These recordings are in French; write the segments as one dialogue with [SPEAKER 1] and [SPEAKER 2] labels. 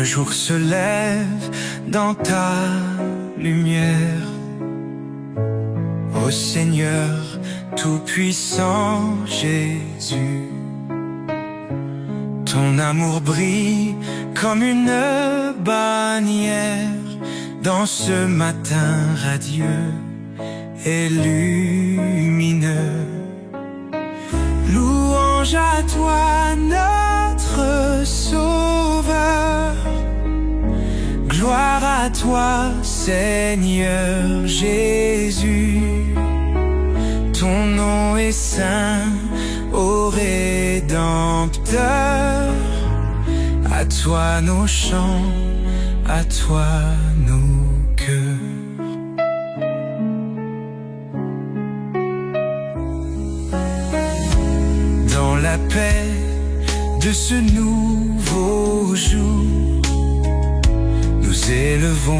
[SPEAKER 1] Le jour se lève dans ta lumière. Ô Seigneur tout-puissant Jésus, ton amour brille comme une bannière dans ce matin radieux et lumineux. Louange à toi notre Sauveur, gloire à toi Seigneur Jésus. Ton nom est saint, ô Rédempteur. À toi nos chants, à toi nos cœurs. Dans la paix de ce nouveau jour, nous élevons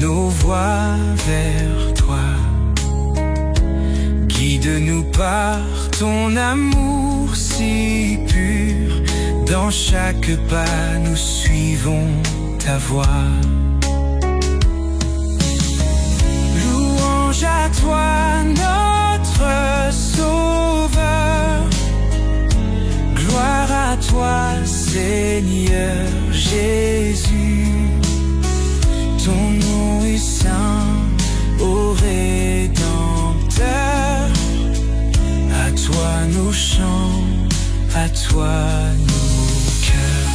[SPEAKER 1] nos voix vers toi. Guide-nous par ton amour si pur. Dans chaque pas nous suivons ta voix. Louange à toi notre Sauveur, gloire à toi Seigneur Jésus. Ton nom est saint, ô Rédempteur. À toi nos chants, à toi nos cœurs.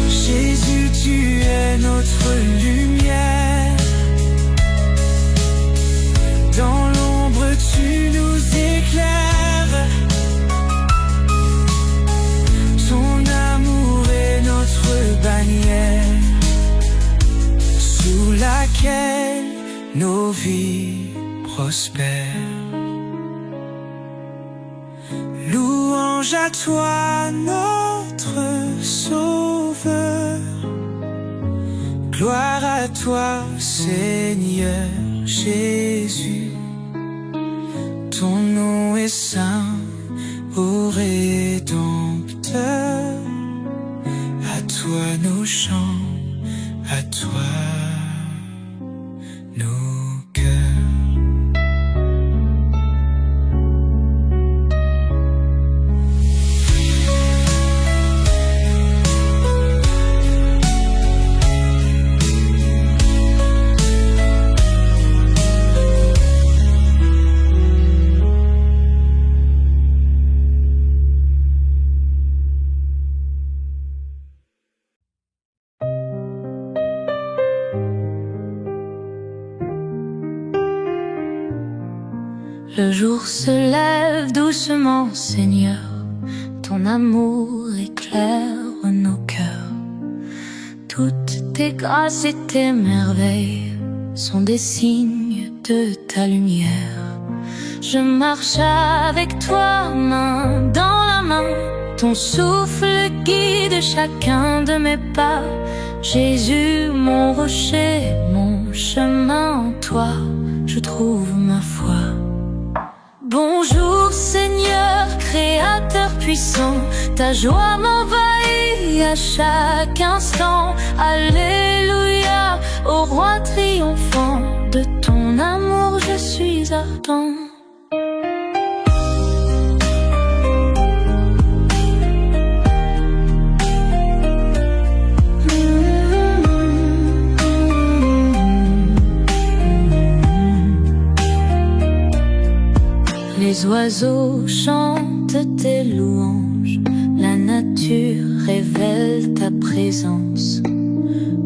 [SPEAKER 1] Jésus, tu es notre lumière. Dans l'ombre, tu nous éclaires. Ton amour est notre bannière, sous laquelle nos vies prospèrent. Louange à toi notre Sauveur, gloire à toi Seigneur Jésus. Ton nom est saint, ô Rédempteur. À toi nos chants, à toi nos cœurs.
[SPEAKER 2] Le jour se lève doucement, Seigneur, ton amour éclaire nos cœurs. Toutes tes grâces et tes merveilles sont des signes de ta lumière. Je marche avec toi, main dans la main, ton souffle guide chacun de mes pas. Jésus, mon rocher, mon chemin, en toi, je trouve ma foi. Bonjour Seigneur, Créateur puissant, ta joie m'envahit à chaque instant. Alléluia, ô roi triomphant, de ton amour je suis ardent. Les oiseaux chantent tes louanges, la nature révèle ta présence.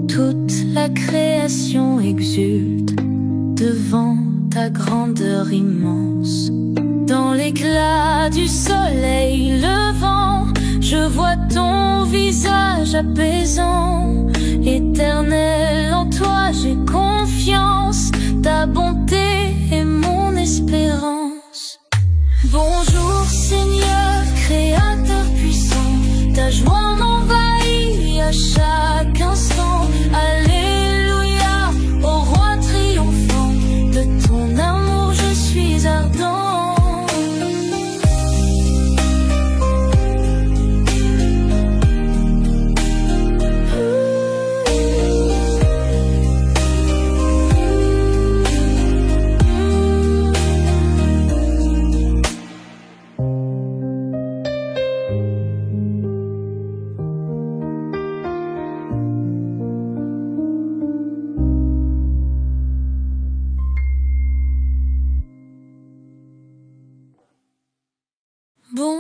[SPEAKER 2] Toute la création exulte devant ta grandeur immense. Dans l'éclat du soleil levant, je vois ton visage apaisant. Éternel, en toi j'ai confiance, ta bonté est mon espérance. Bonjour Seigneur, Créateur puissant, ta joie m'envahit à chaque instant. Alléluia, ô roi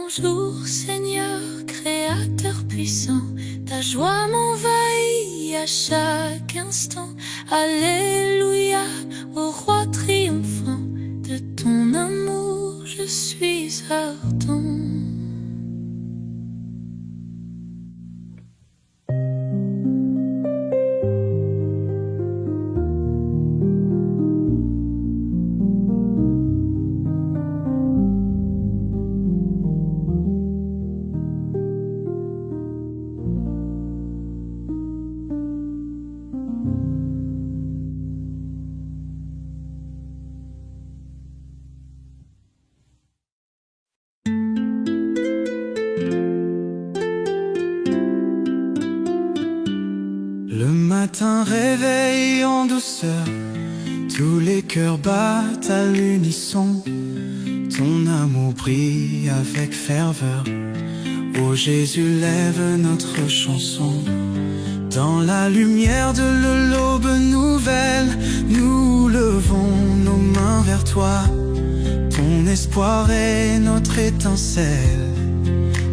[SPEAKER 2] bonjour Seigneur, Créateur puissant. Ta joie m'envahit à chaque instant. Alléluia, au roi triomphant. De ton amour je suis ardent.
[SPEAKER 1] Le matin réveille en douceur, tous les cœurs battent à l'unisson. Ton amour brille avec ferveur. Ô Jésus, lève notre chanson. Dans la lumière de l'aube nouvelle, nous levons nos mains vers toi. Ton espoir est notre étincelle.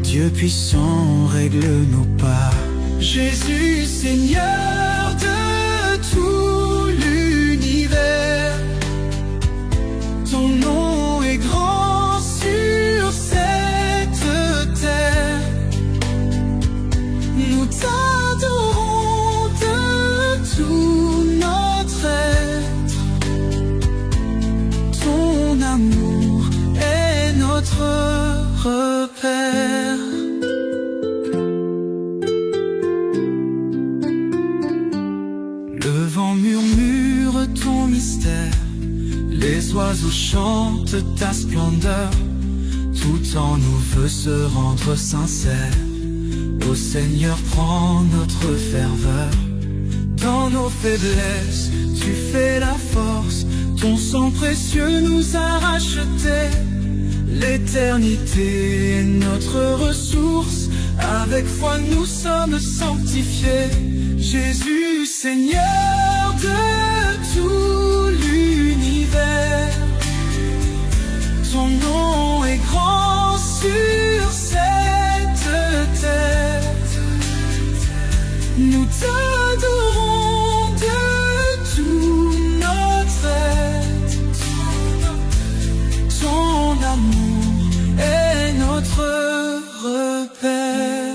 [SPEAKER 1] Dieu puissant règle nos pas. Jésus, Seigneur de tout l'univers, ton nom est grand sur cette terre. Nous t'adorons de tout notre être. Ton amour est notre repère. Le vent murmure ton mystère, les oiseaux chantent ta splendeur. Tout en nous veut se rendre sincère. Ô Seigneur, prends notre ferveur. Dans nos faiblesses, tu fais la force. Ton sang précieux nous a rachetés. L'éternité est notre ressource. Avec foi nous sommes sanctifiés. Jésus, Seigneur de tout l'univers, ton nom est grand sur cette terre. Nous t'adorons de tout notre être. Ton amour est notre repère.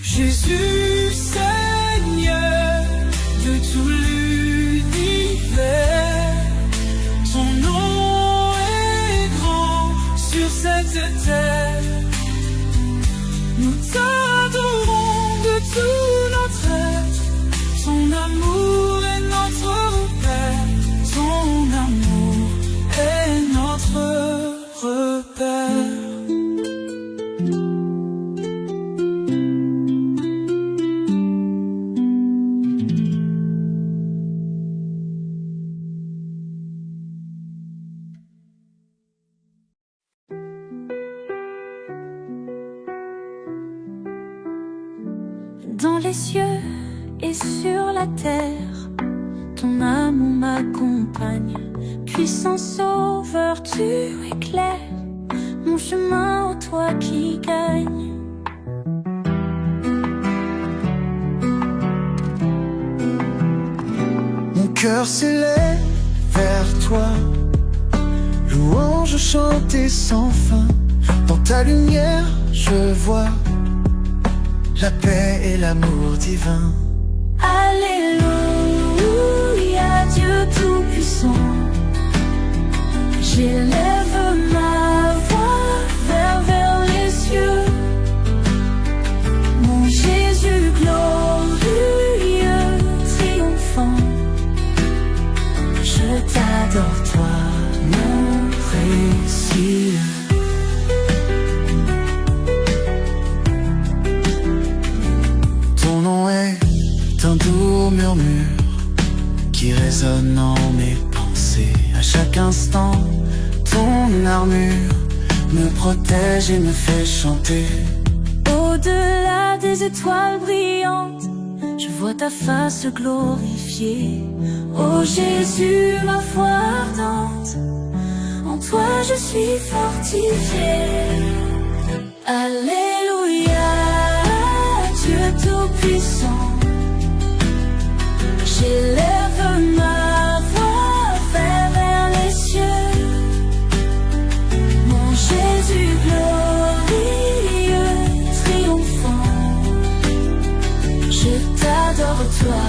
[SPEAKER 1] Jésus, Seigneur de tout l'univers, ton nom est grand sur cette terre. Nous t'adorons de tout notre être. Ton amour est notre repère. Ton amour est notre repère.
[SPEAKER 2] Dans les cieux et sur la terre, ton amour m'accompagne. Puissant sauveur, tu éclaires mon chemin, ô toi qui gagne.
[SPEAKER 1] Mon cœur s'élève vers toi, louange chantée sans fin. Dans ta lumière je vois la paix et l'amour divin.
[SPEAKER 2] Alléluia, Dieu tout-puissant. J'élève ma voix vers les cieux. Mon Jésus glorieux, triomphant. Je t'adore, toi, mon précieux.
[SPEAKER 1] Ton nom est un doux murmure qui résonne résonne en mes pensées. À chaque instant, ton armure me protège et me fait chanter.
[SPEAKER 2] Au-delà des étoiles brillantes, je vois ta face glorifiée. Oh Jésus, ma foi ardente, en toi je suis fortifiée. Alléluia, Dieu tout-puissant, j'élève ma voix vers les cieux. Mon Jésus glorieux, triomphant, je t'adore toi,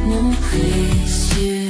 [SPEAKER 2] mon précieux.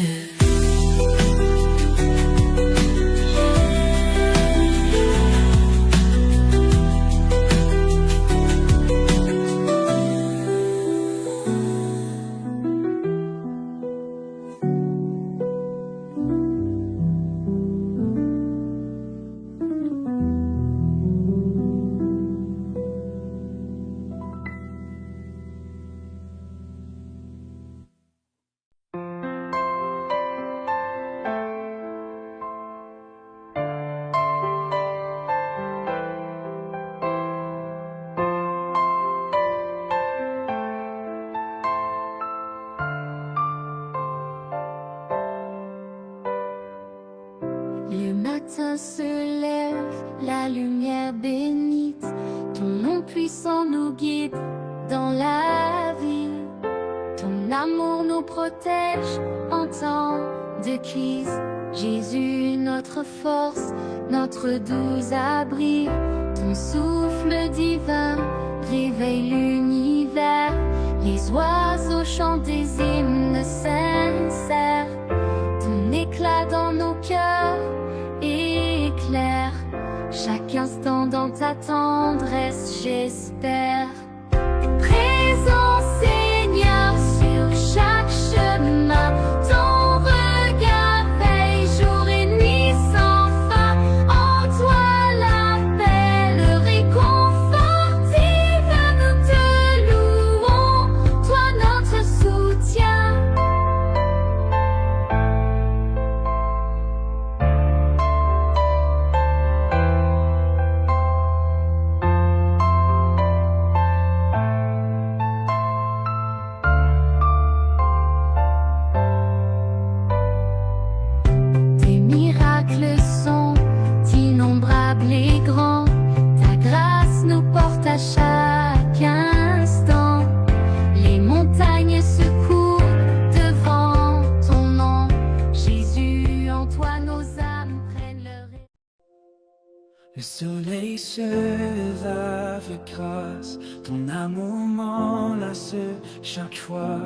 [SPEAKER 2] Le matin se lève, la lumière bénite, ton nom puissant nous guide dans la vie. Ton amour nous protège en temps de crise. Jésus, notre force, notre doux abri. Ton souffle divin réveille l'univers. Les oiseaux chantent des hymnes sincères. Ton éclat dans nos cœurs éclaire chaque instant dans ta tendresse, j'espère. Présent Seigneur sur chaque chemin, ton regard veille jour et nuit sans fin. En toi la paix, le réconfort divin, nous te louons, toi notre soutien. À chaque instant, les montagnes se courent devant ton nom. Jésus, en toi nos âmes prennent leur...
[SPEAKER 1] Le soleil se lève avec grâce, ton amour m'enlace chaque fois.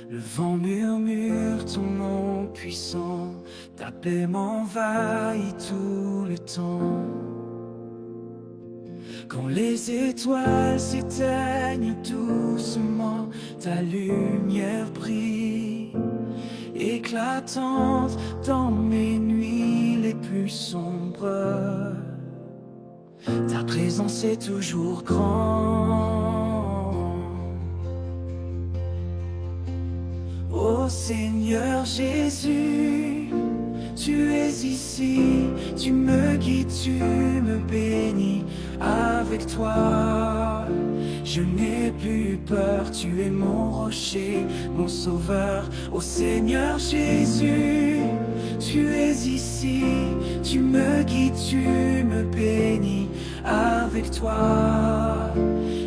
[SPEAKER 1] Le vent murmure ton nom puissant, ta paix m'envahit tout le temps. Quand les étoiles s'éteignent doucement, ta lumière brille, éclatante dans mes nuits les plus sombres. Ta présence est toujours grande. Ô Seigneur Jésus, tu es ici, tu me guides, tu me bénis. Avec toi, je n'ai plus peur, tu es mon rocher, mon sauveur. Ô Seigneur Jésus, tu es ici, tu me guides, tu me bénis. Avec toi,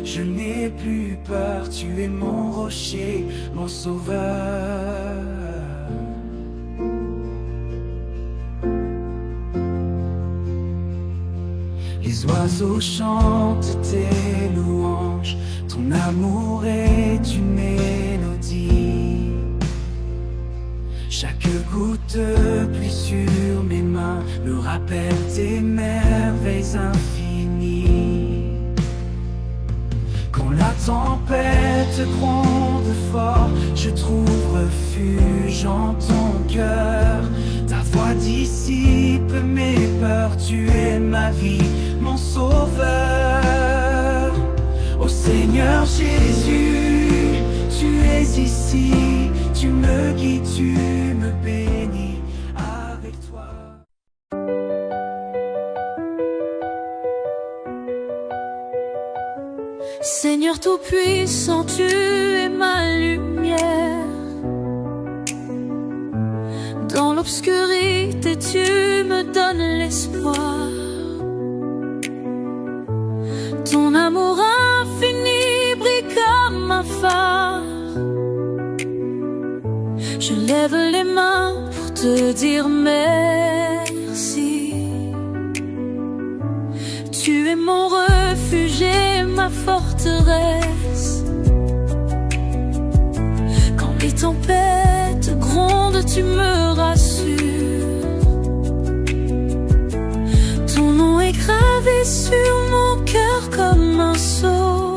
[SPEAKER 1] je n'ai plus peur, tu es mon rocher, mon sauveur. Les oiseaux chantent tes louanges, ton amour est une mélodie. Chaque goutte de pluie sur mes mains me rappelle tes merveilles infinies. Quand la tempête gronde fort, je trouve refuge en ton cœur. Ta voix dissipe mes peurs, tu es ma vie, mon sauveur. Ô Seigneur Jésus, tu es ici, tu toi.
[SPEAKER 2] Seigneur Tout-Puissant, tu es ma lumière. Dans l'obscurité, tu me donnes l'espoir. Ton amour infini brille comme un phare. Je lève les mains pour te dire merci. Tu es mon refuge et ma forteresse. Quand les tempêtes grondent, tu me rassures. Ton nom est gravé sur mon cœur comme un sceau.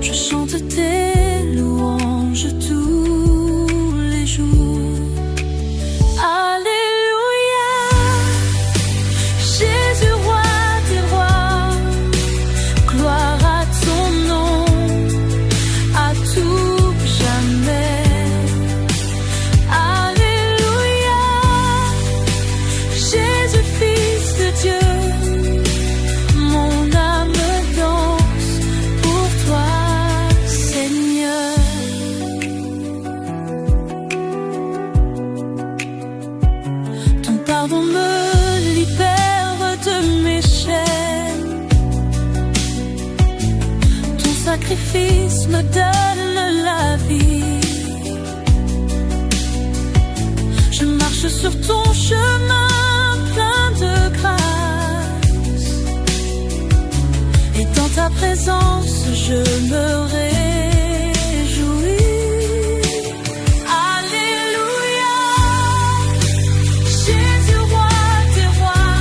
[SPEAKER 2] Je chante tes louanges tous les jours. Alléluia, Jésus, roi des rois. Gloire à ton nom, à tout jamais. Alléluia, Jésus, Fils de Dieu. Mon âme danse pour toi, Seigneur. Ton pardon me libère de mes chaînes. Ton sacrifice me donne la vie. Je marche sur ton chemin plein de grâce. Et dans ta présence, je me réjouis. Alléluia, Jésus, roi des rois.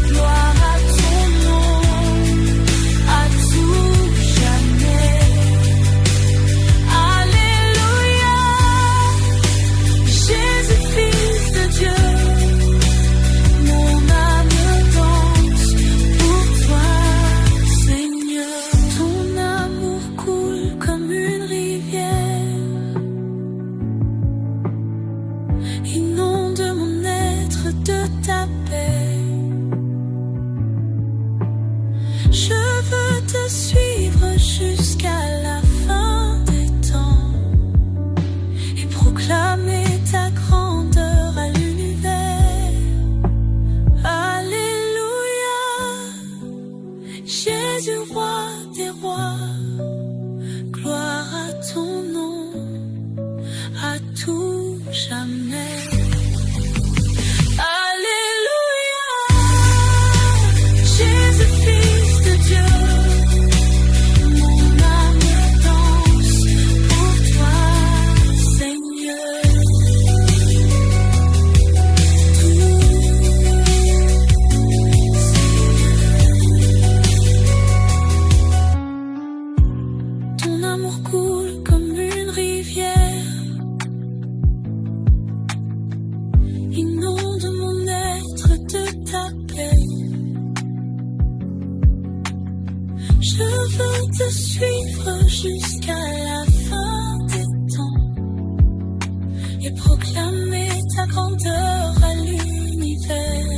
[SPEAKER 2] Gloire à ton nom, à tout jamais. Alléluia, Jésus, Fils de Dieu. Mon âme danse pour toi, Seigneur. Ton amour coule comme une rivière, inonde mon être de ta paix. Je veux te suivre jusqu'à la fin des temps et proclamer ta grandeur à l'univers. Alléluia, Jésus, roi des rois. Gloire à ton nom, à tout jamais. Alléluia, Jésus, Fils de Dieu. Mon âme danse pour toi, Seigneur. Ton amour coule comme une rivière, inonde mon être de ta paix. Je veux te suivre jusqu'à la fin des temps et proclamer ta grandeur à l'univers.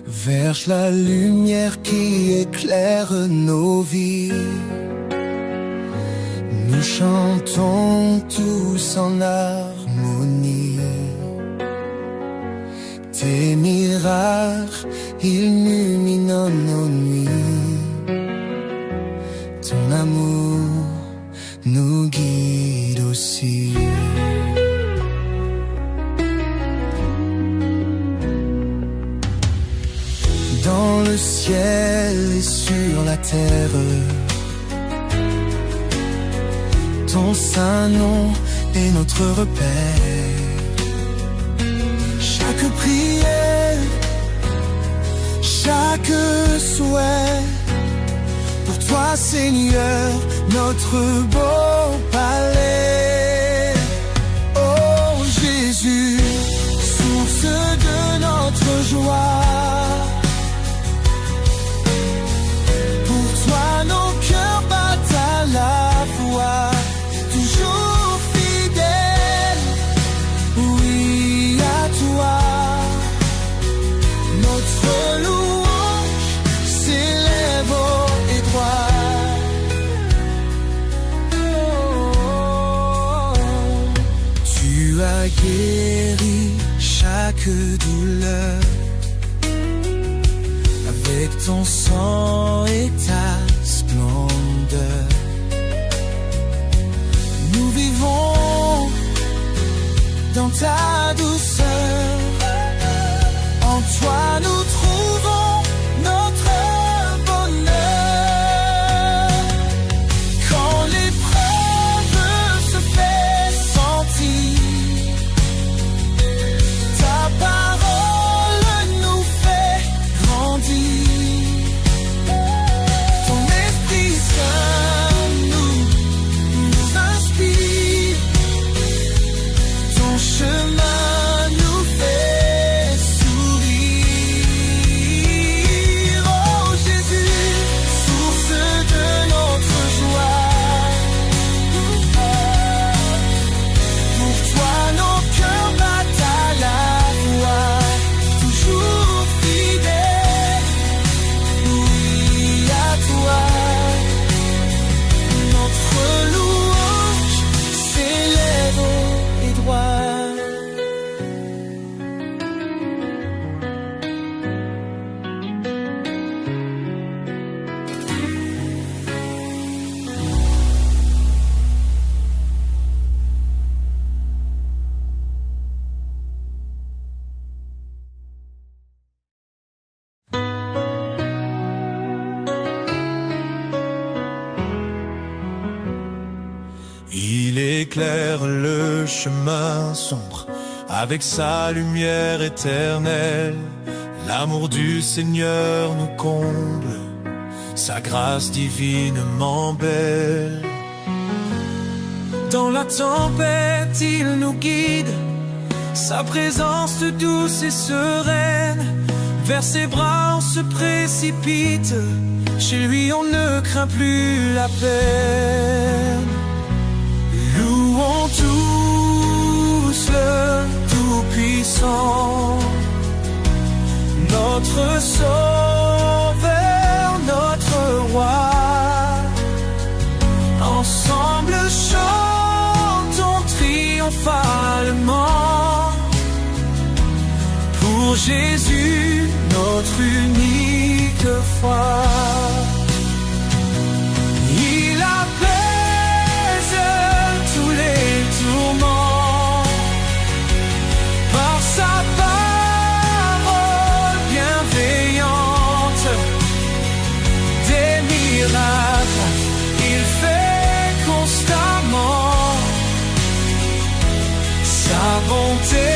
[SPEAKER 1] Verge la lumière qui éclaire nos vies. Nous chantons tous en harmonie. Tes miracles illuminent nos nuits. Ton amour nous guide aussi. Dans le ciel et sur la terre, ton saint nom est notre repère. Chaque prière, chaque souhait, pour toi Seigneur, notre beau palais. as guéri chaque douleur avec ton sang et ta splendeur. Nous vivons dans ta douceur. En toi nous trouvons notre bonheur. Quand l'épreuve se fait sentir, ta parole nous fait grandir. Ton Esprit Saint nous inspire. Ton chemin nous fait sourire. Oh Jésus, source de notre joie. Pour toi nos cœurs battent à la voix. Toujours fidèles, oui à toi. Notre louange s'élève haut et droit. Il éclaire le chemin sombre avec sa lumière éternelle. L'amour du Seigneur nous comble, sa grâce divinement belle. Dans la tempête, il nous guide, sa présence douce et sereine. Vers ses bras on se précipite, chez lui on ne craint plus la peine. Louons tous le Tout-Puissant, notre Sauveur, notre Roi. Ensemble chantons triomphalement pour Jésus, notre unique foi. Il apaise tous les tourments par sa parole bienveillante. Des miracles il fait constamment, sa bonté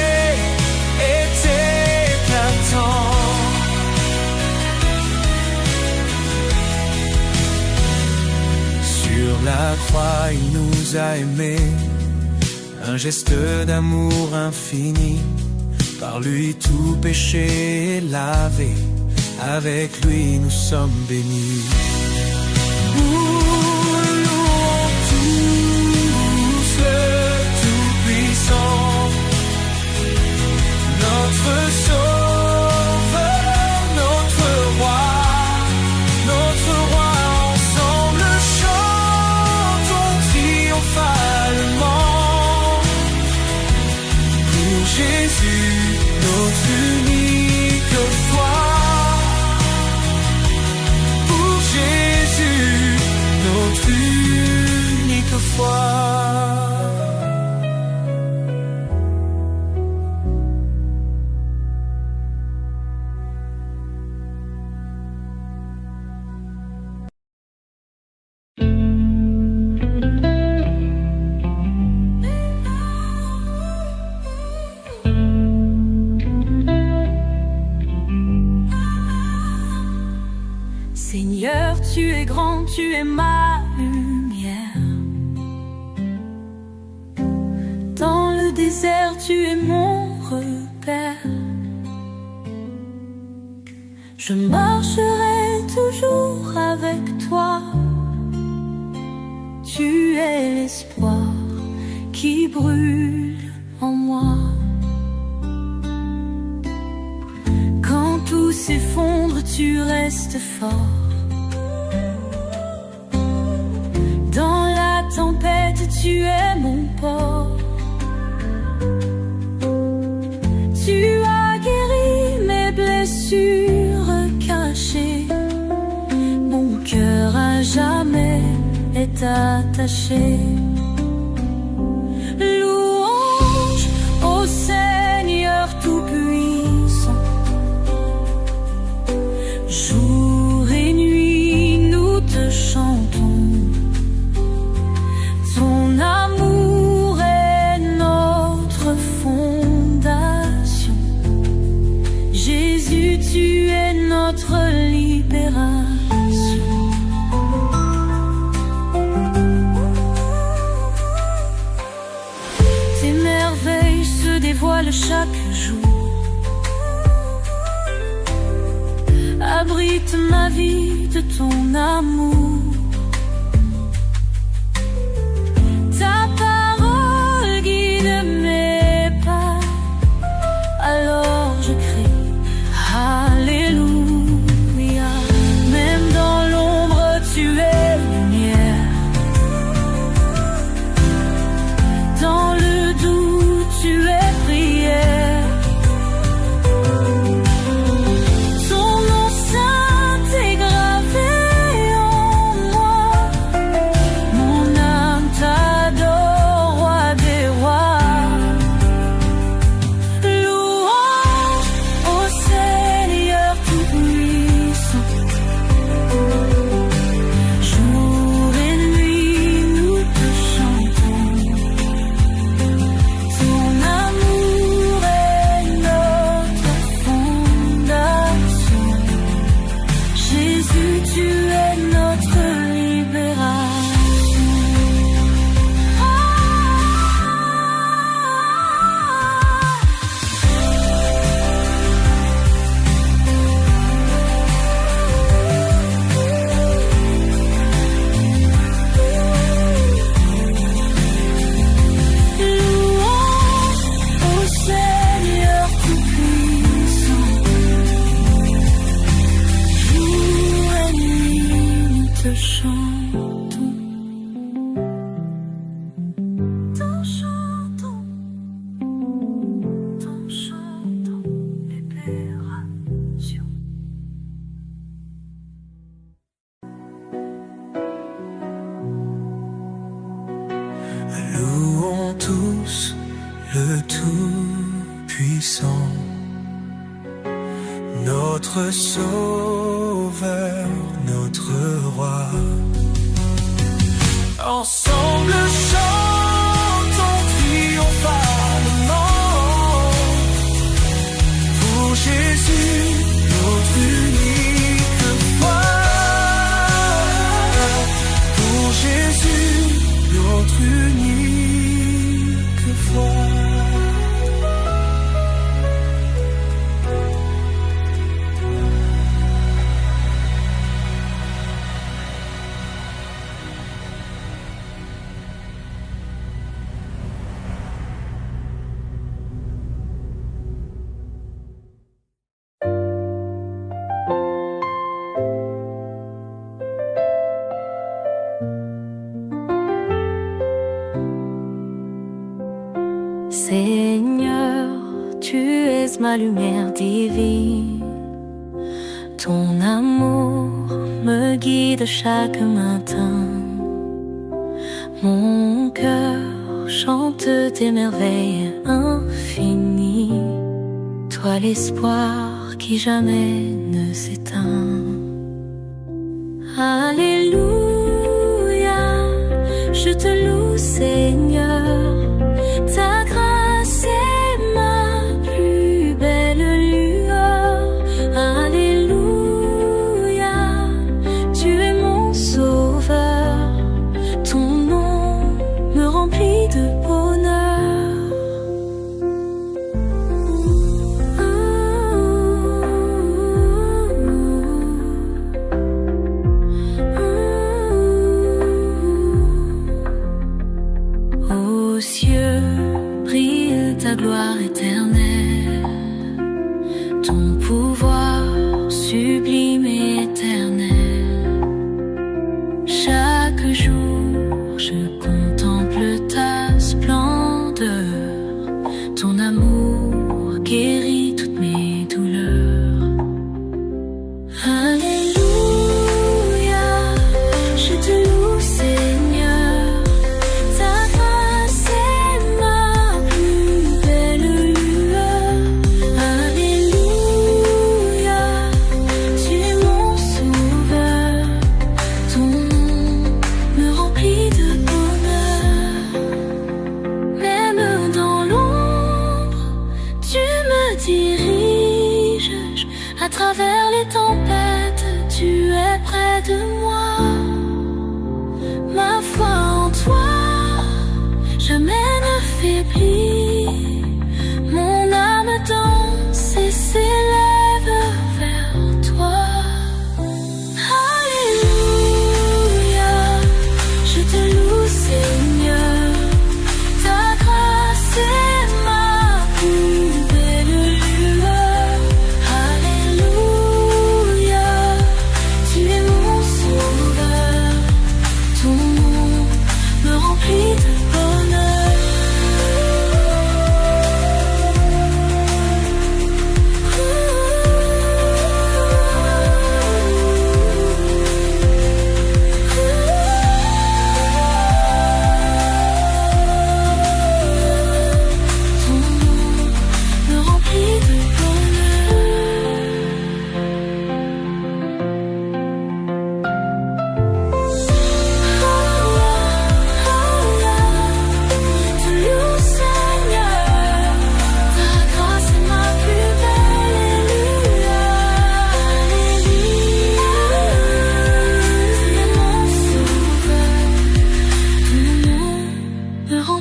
[SPEAKER 1] est éclatante. Sur la croix il nous a aimés, un geste d'amour infini. Par lui tout péché est lavé, avec lui nous sommes bénis. Louons tous le Tout-Puissant, notre Sauveur, notre Roi. Notre Roi, ensemble chantons triomphalement pour Jésus, notre unique foi. Pour Jésus, notre unique foi.
[SPEAKER 2] Seigneur, tu es grand, tu es ma lumière. Dans le désert, tu es mon repère. Je marcherai toujours avec toi. Tu es l'espoir qui brûle en moi. Quand tout s'effondre, tu restes fort. Dans la tempête, tu es mon port. est attaché. Louange au Seigneur Tout-Puissant. Jour et nuit nous te chantons. Ton amour est notre fondation. Jésus, tu es notre libération. Tes merveilles se dévoilent chaque jour. Abrite ma vie de ton amour. Ta parole guide mes pas. Alors je crie Alléluia. Même dans l'ombre tu es lumière. Dans le doute tu es prière. Ton nom saint est gravé en moi. Mon âme t'adore, roi des rois. Louange au Seigneur Tout-Puissant. Jour et nuit nous te chantons. Ton amour est notre fondation. Jésus, tu es notre libération. Louange au Seigneur Tout-Puissant. Jour et nuit nous te chantons. T'en chantons. T'en chantons. Libération.
[SPEAKER 1] Louons tous le Tout-Puissant, notre Sauveur, notre Roi. Ensemble chantons triomphalement pour Jésus, notre unique foi. Pour Jésus, notre unique foi.
[SPEAKER 2] Seigneur, tu es ma lumière divine. Ton amour me guide chaque matin. Mon cœur chante tes merveilles infinies. Toi l'espoir qui jamais ne s'éteint. Alléluia, je te loue Seigneur. Ta grâce est ma plus belle lueur. Alléluia, tu es mon sauveur. Ton nom me remplit de bonheur.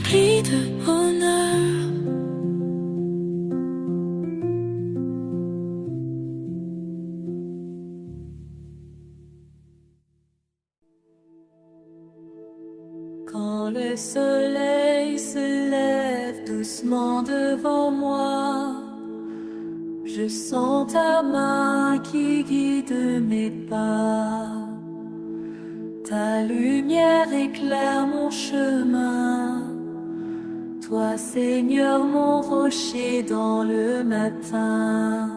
[SPEAKER 2] remplis de bonheur. Quand le soleil se lève doucement devant moi, je sens ta main qui guide mes pas. Ta lumière éclaire mon chemin. Toi, Seigneur, mon rocher dans le matin.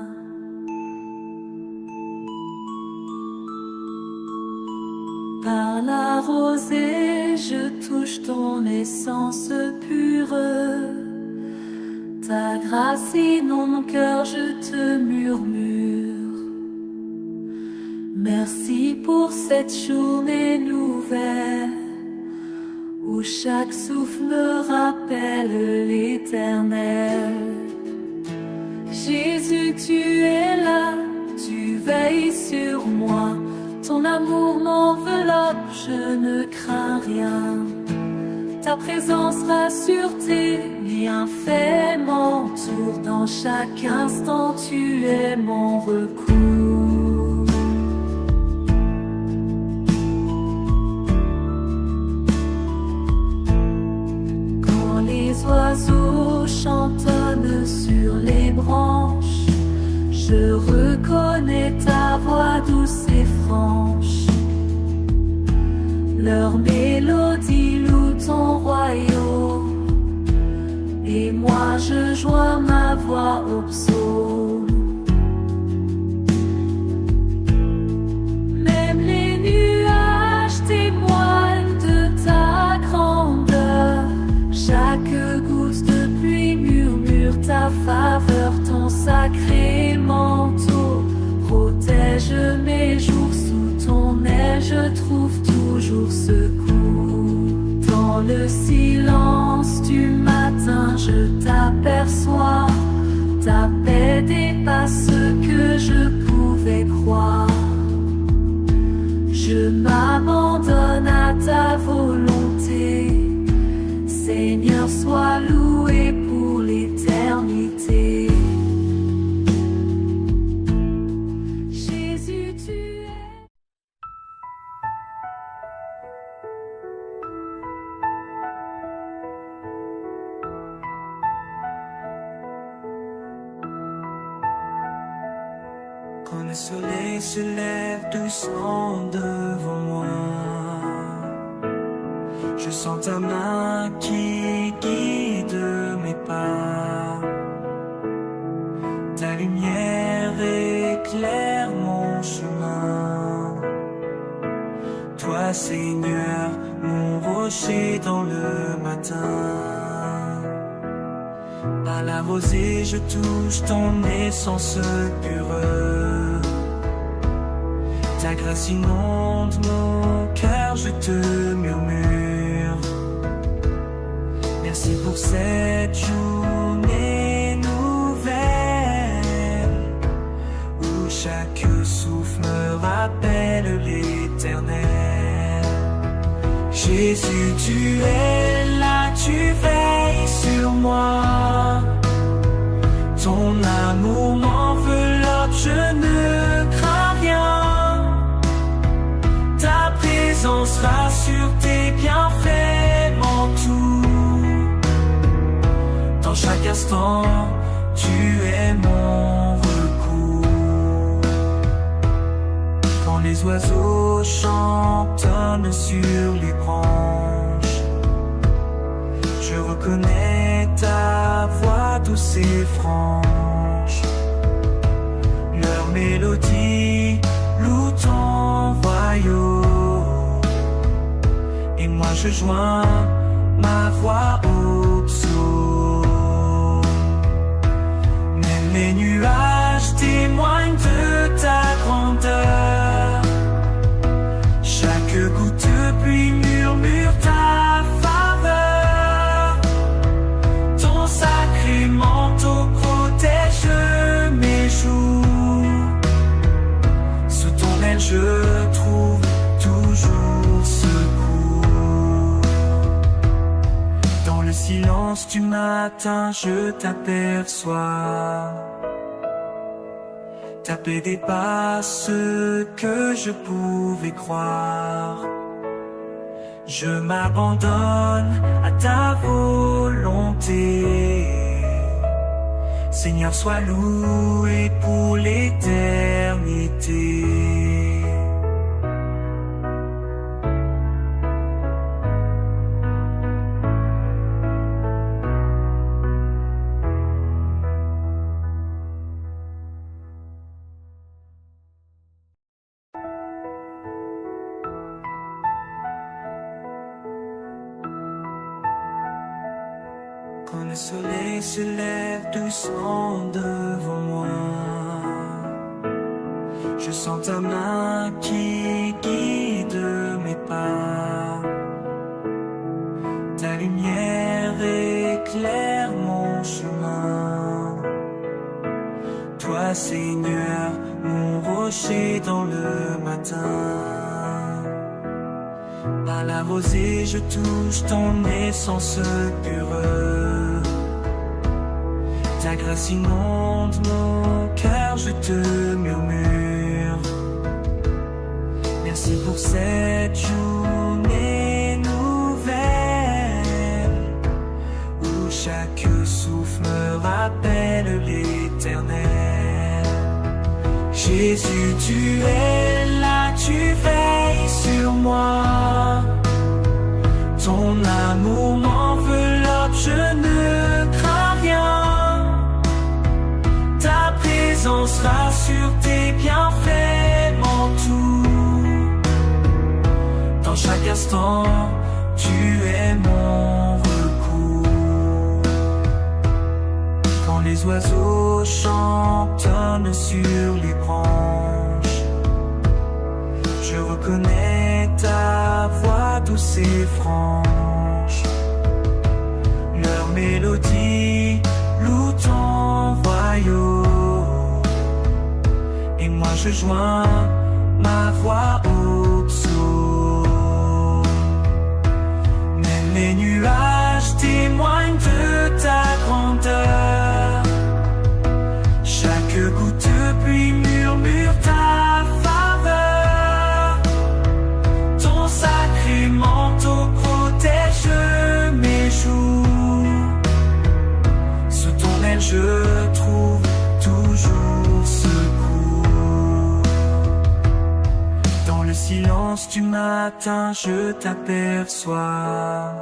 [SPEAKER 2] Par la rosée, je touche ton essence pure. Ta grâce inonde mon cœur, je te murmure. Merci pour cette journée nouvelle, où chaque souffle me rappelle l'Éternel. Jésus, tu es là, tu veilles sur moi. Ton amour m'enveloppe, je ne crains rien. Ta présence rassure, tes bienfaits m'entourent. Dans chaque instant, tu es mon recours. Quand les oiseaux chantonnent sur les branches, je reconnais ta voix douce et franche. Leur mélodie loue ton royaume, et moi je joins ma voix au psaume. Même les nuages témoignent de ta grandeur. Chaque goutte de pluie murmure ta faveur. Ton sacré manteau protège mes jours. Sous ton aile je trouve toujours secours. Dans le silence du matin je t'aperçois. Ta paix dépasse ce que je pouvais croire. Je m'abandonne à ta volonté. Seigneur, sois loué pour l'éternité. Jésus, tu es.
[SPEAKER 1] Quand le soleil se lève doucement devant moi, je sens ta main qui guide mes pas. Ta lumière éclaire mon chemin. Toi, Seigneur, mon rocher dans le matin. Par la rosée, je touche ton essence pure. Ta grâce inonde mon cœur, je te murmure. Merci pour cette journée nouvelle, où chaque souffle me rappelle l'Éternel. Jésus, tu es là, tu veilles sur moi. Ton amour m'enveloppe, je ne crains rien. Ta présence rassure, tes bienfaits m'entourent. Dans chaque instant, tu es mon recours. Quand les oiseaux chantonnent sur les branches, reconnais ta voix douce et franche. Leur mélodie loue ton royaume. Et moi je joins ma voix au psaume. Même les nuages témoignent de ta grandeur. Chaque goutte de pluie murmure ta faveur. Ton sacré manteau protège mes jours. Sous ton aile je trouve toujours secours. Dans le silence du matin je t'aperçois. Ta paix dépasse ce que je pouvais croire. Je m'abandonne à ta volonté. Seigneur, sois loué pour l'éternité. Quand le soleil se lève doucement devant moi, je sens ta main qui guide mes pas. Ta lumière éclaire mon chemin. Toi, Seigneur, mon rocher dans le matin. Par la rosée, je touche ton essence pure. Ta grâce inonde mon cœur, je te murmure. Merci pour cette journée nouvelle, où chaque souffle me rappelle l'éternel. Jésus, tu es là, tu veilles sur moi. Ton amour m'enveloppe, je ne crains rien. Ta présence rassure, tes bienfaits m'entourent. Dans chaque instant, tu es mon recours. Quand les oiseaux chantonnent sur les branches, je reconnais ta voix douce et franche. Leur mélodie loue ton royaume. Et moi je joins ma voix au psaume. Même les nuages témoignent de ta grandeur. Chaque goutte de pluie murmure ta faveur. Ton sacré manteau protège mes jours. Sous ton aile je trouve toujours secours. Dans le silence du matin je t'aperçois.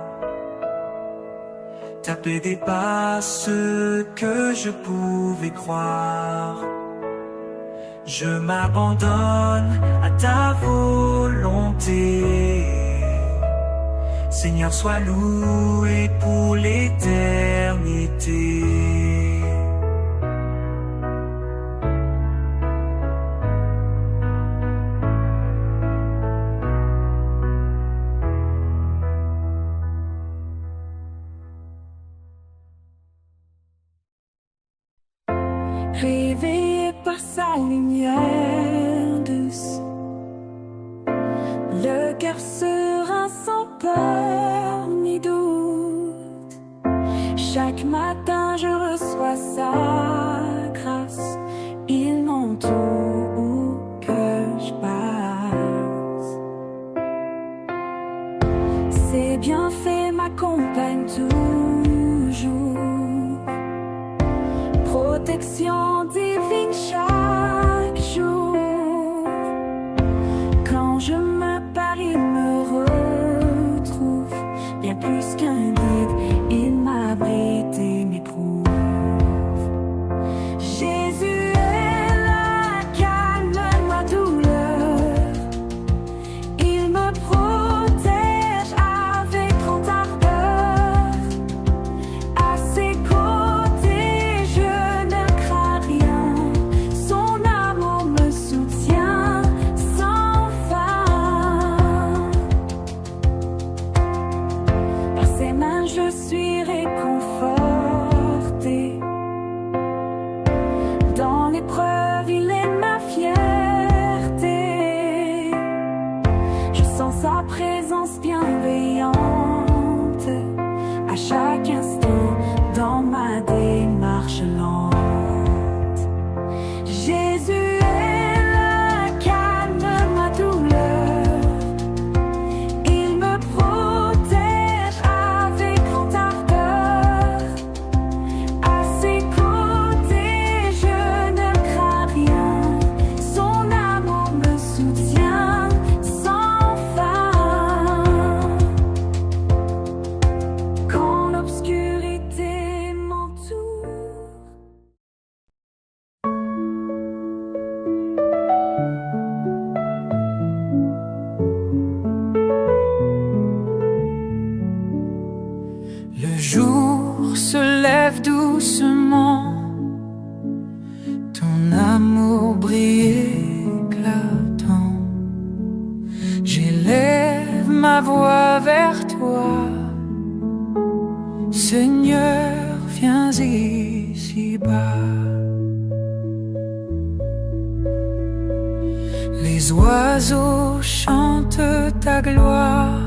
[SPEAKER 1] Ta paix dépasse ce que je pouvais croire. Je m'abandonne à ta volonté. Seigneur, sois loué pour l'éternité.
[SPEAKER 3] Réveillé par sa lumière douce, le cœur serein sans peur ni doute. Chaque matin je reçois sa grâce, il m'entoure où que je passe. Ses bienfaits m'accompagnent toujours. Protection divine chaque jour. Quand je me pars, il me retrouve. Bien plus qu'un guide, il m'a je suis réconforté. Dans l'épreuve, il est ma fierté. Je sens sa présence bienveillante à chaque instant dans ma démarche lente. Jésus est là, calme ma douleur. Il me protège avec grande ardeur. À ses côtés, je ne crains rien. Son amour me soutient sans fin. Quand l'obscurité m'entoure,
[SPEAKER 1] le jour se lève doucement, ton amour brille éclatant. J'élève ma voix vers toi, Seigneur, viens ici-bas. Les oiseaux chantent ta gloire,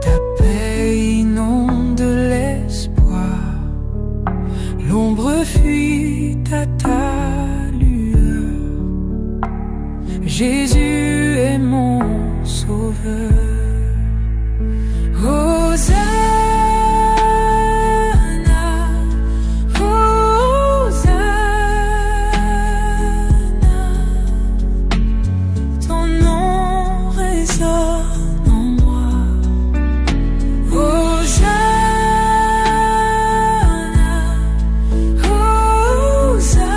[SPEAKER 1] ta paix inonde l'espoir. L'ombre fuit à ta lueur. Jésus est mon sauveur. Hosanna, Hosanna, ton nom résonne en moi. Hosanna, Hosanna,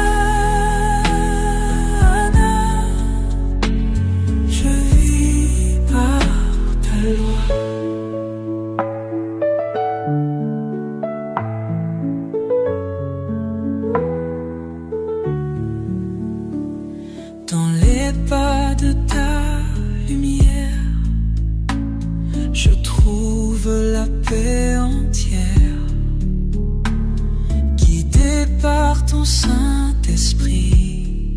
[SPEAKER 1] je vis par ta loi. Dans les pas de ta lumière, je trouve la paix entière. Guidé par ton Saint-Esprit,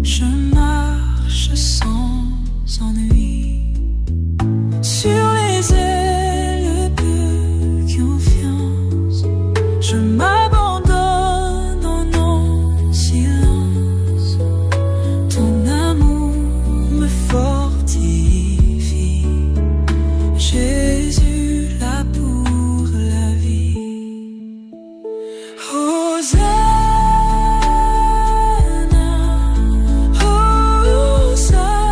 [SPEAKER 1] je marche sans ennui. Sur les ailes de confiance, je m'abandonne en silence. Ton amour me fortifie. Jésus là pour la vie. Hosanna, Hosanna,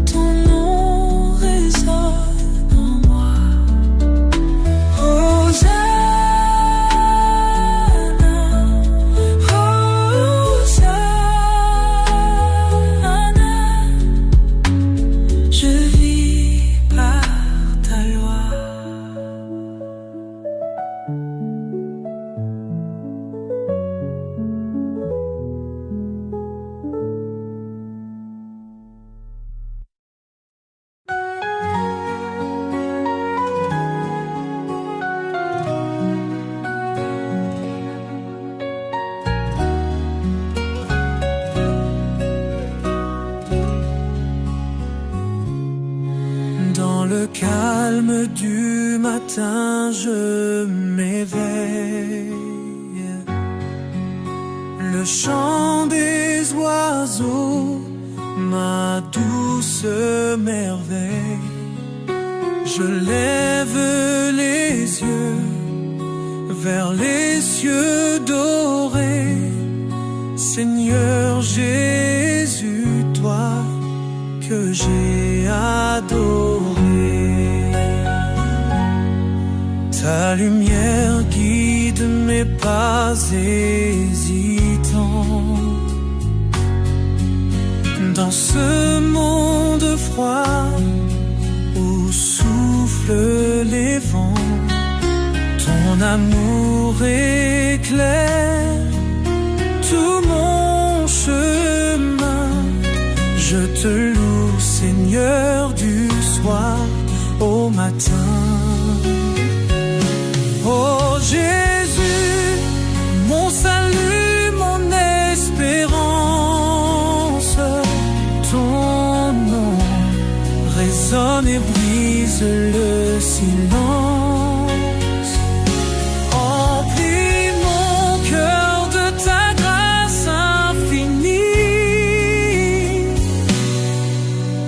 [SPEAKER 1] ton nom résonne en moi. Hosanna, Hosanna, je vis par ta loi. Dans le calme du matin, je m'éveille. Le chant des oiseaux, ma douce merveille. Je lève les yeux vers les cieux dorés. Seigneur Jésus, toi que j'ai adoré. Ta lumière guide mes pas hésitants. Dans ce monde froid où soufflent les vents, ton amour éclaire tout mon chemin. Je te loue, Seigneur matin. Oh Jésus, mon salut, mon espérance, ton nom résonne et brise le silence. Emplis mon cœur de ta grâce infinie.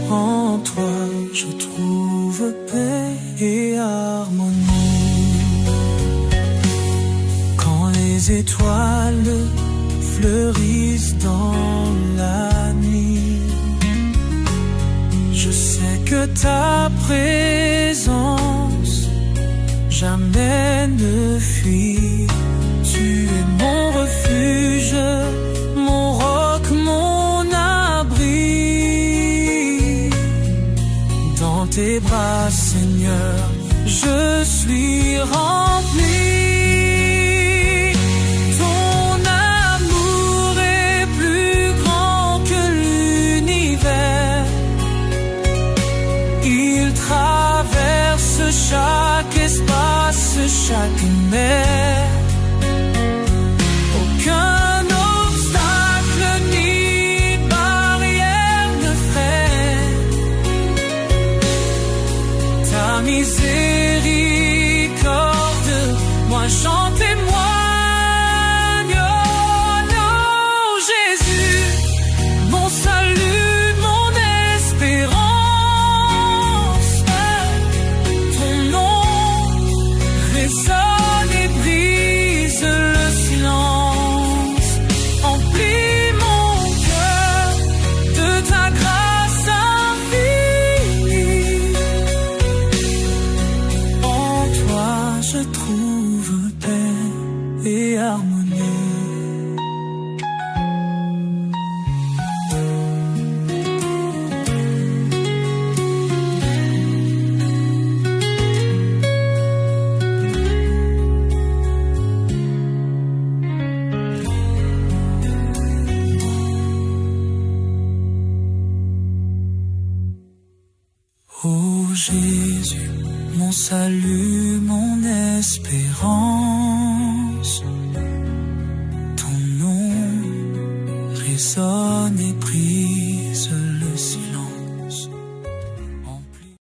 [SPEAKER 1] En toi je trouve paix et harmonie. Quand les étoiles fleurissent dans la nuit, je sais que ta présence jamais ne fuit. Tu es mon refuge, mon roc, mon abri. Dans tes bras, Seigneur, je suis rempli. Ton amour est plus grand que l'univers. Il traverse chaque espace, chaque mer. Aucun obstacle ni barrière ne freine ta miséricorde. Moi j'en témoigne. Oh non, Jésus, mon salut, mon espérance. Ton nom résonne et brise le silence. Emplis mon cœur de ta grâce infinie. En toi je trouve paix et harmonie. Oh Jésus, mon salut, mon espérance, ton nom résonne et brise le silence. Emplis-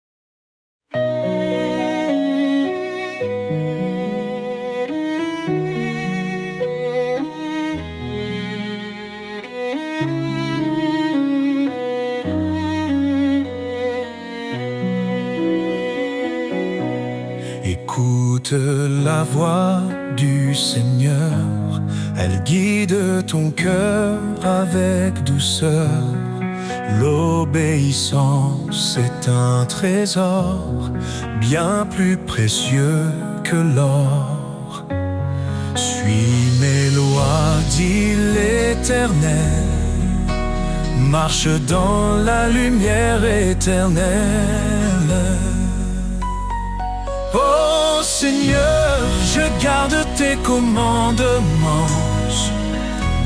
[SPEAKER 1] Écoute la voix du Seigneur, elle guide ton cœur avec douceur. L'obéissance est un trésor bien plus précieux que l'or. Suis mes lois, dit l'Éternel, marche dans la lumière éternelle. Oh Seigneur, je garde tes commandements.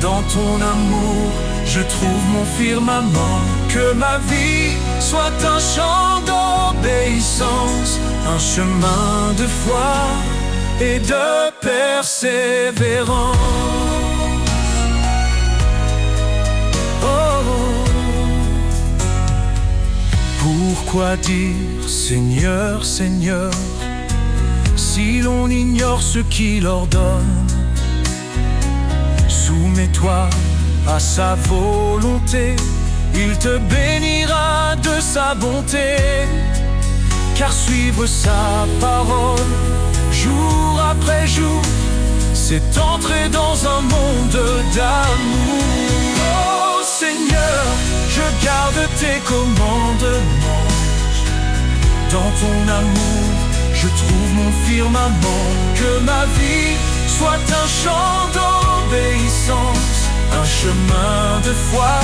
[SPEAKER 1] Dans ton amour, je trouve mon firmament. Que ma vie soit un chant d'obéissance, un chemin de foi et de persévérance. Oh, pourquoi dire Seigneur, Seigneur, si l'on ignore ce qu'il ordonne? Soumets-toi à sa volonté, il te bénira de sa bonté. Car suivre sa parole, jour après jour, c'est entrer dans un monde d'amour. Oh Seigneur, je garde tes commandements. Dans ton amour, je trouve mon firmament. Que ma vie soit un chant d'obéissance, un chemin de foi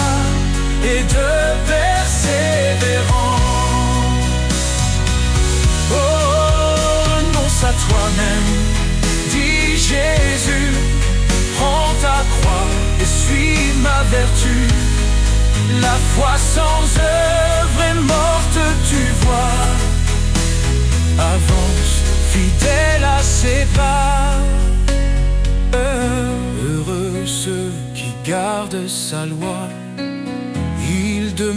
[SPEAKER 1] et de persévérance. Oh, renonce à toi-même, dit Jésus, prends ta croix et suis ma vertu. La foi sans œuvre est morte, tu vois.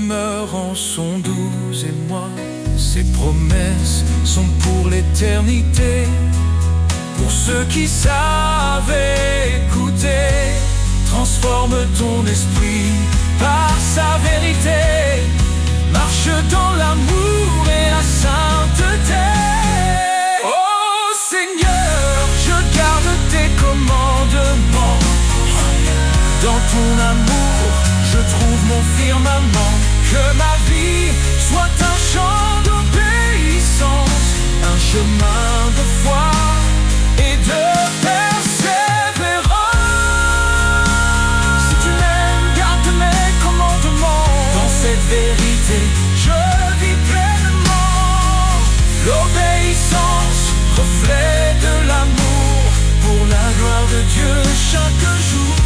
[SPEAKER 1] demeurant sont doux et moi. Ces promesses sont pour l'éternité. Pour ceux qui savent écouter, transforme ton esprit par sa vérité. Marche dans l'amour et la sainteté. Oh Seigneur, je garde tes commandements. Dans ton amour, je trouve mon firmament. Que ma vie soit un chant d'obéissance, un chemin de foi et de persévérance. Si tu m'aimes, garde mes commandements. Dans cette vérité, je vis pleinement. L'obéissance, reflet de l'amour, pour la gloire de Dieu chaque jour.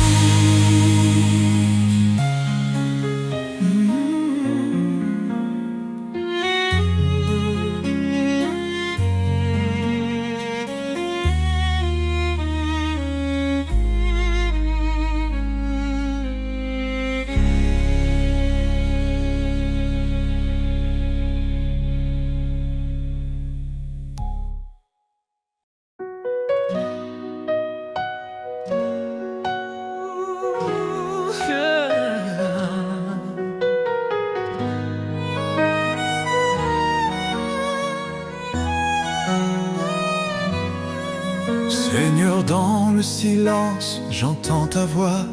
[SPEAKER 4] Seigneur, dans le silence, j'entends ta voix,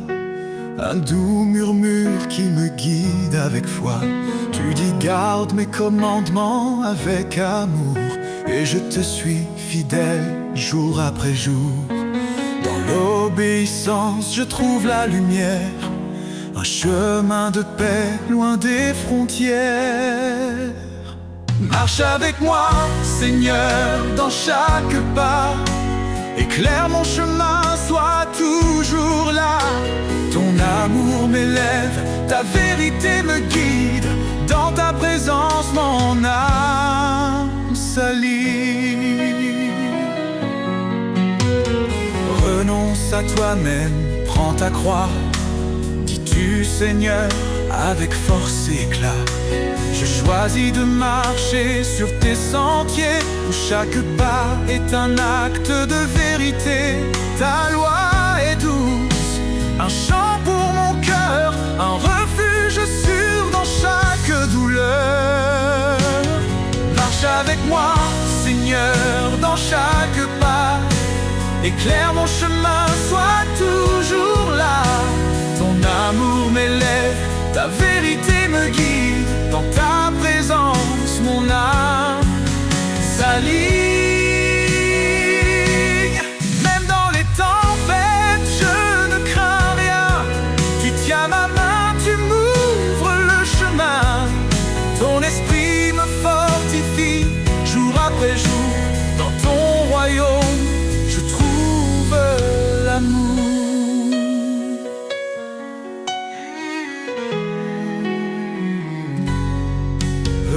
[SPEAKER 4] un doux murmure qui me guide avec foi. Tu dis garde mes commandements avec amour, et je te suis fidèle jour après jour. Dans l'obéissance, je trouve la lumière, un chemin de paix loin des frontières. Marche avec moi, Seigneur, dans chaque pas. Éclaire mon chemin, sois toujours là. Ton amour m'élève, ta vérité me guide. Dans ta présence, mon âme s'allie. Renonce à toi-même, prends ta croix. Dis-tu, Seigneur, avec force et éclat. Je choisis de marcher sur tes sentiers, où chaque pas est un acte de vérité. Ta loi est douce, un chant pour mon cœur, un refuge sûr dans chaque douleur. Marche avec moi, Seigneur, dans chaque pas. Éclaire mon chemin, sois toujours là. Ton amour m'élève, ta vérité me guide. Dans ta présence, mon âme s'aligne. Même dans les tempêtes, je ne crains rien. Tu tiens ma main, tu m'ouvres le chemin. Ton esprit me fortifie, jour après jour. Dans ton royaume, je trouve l'amour.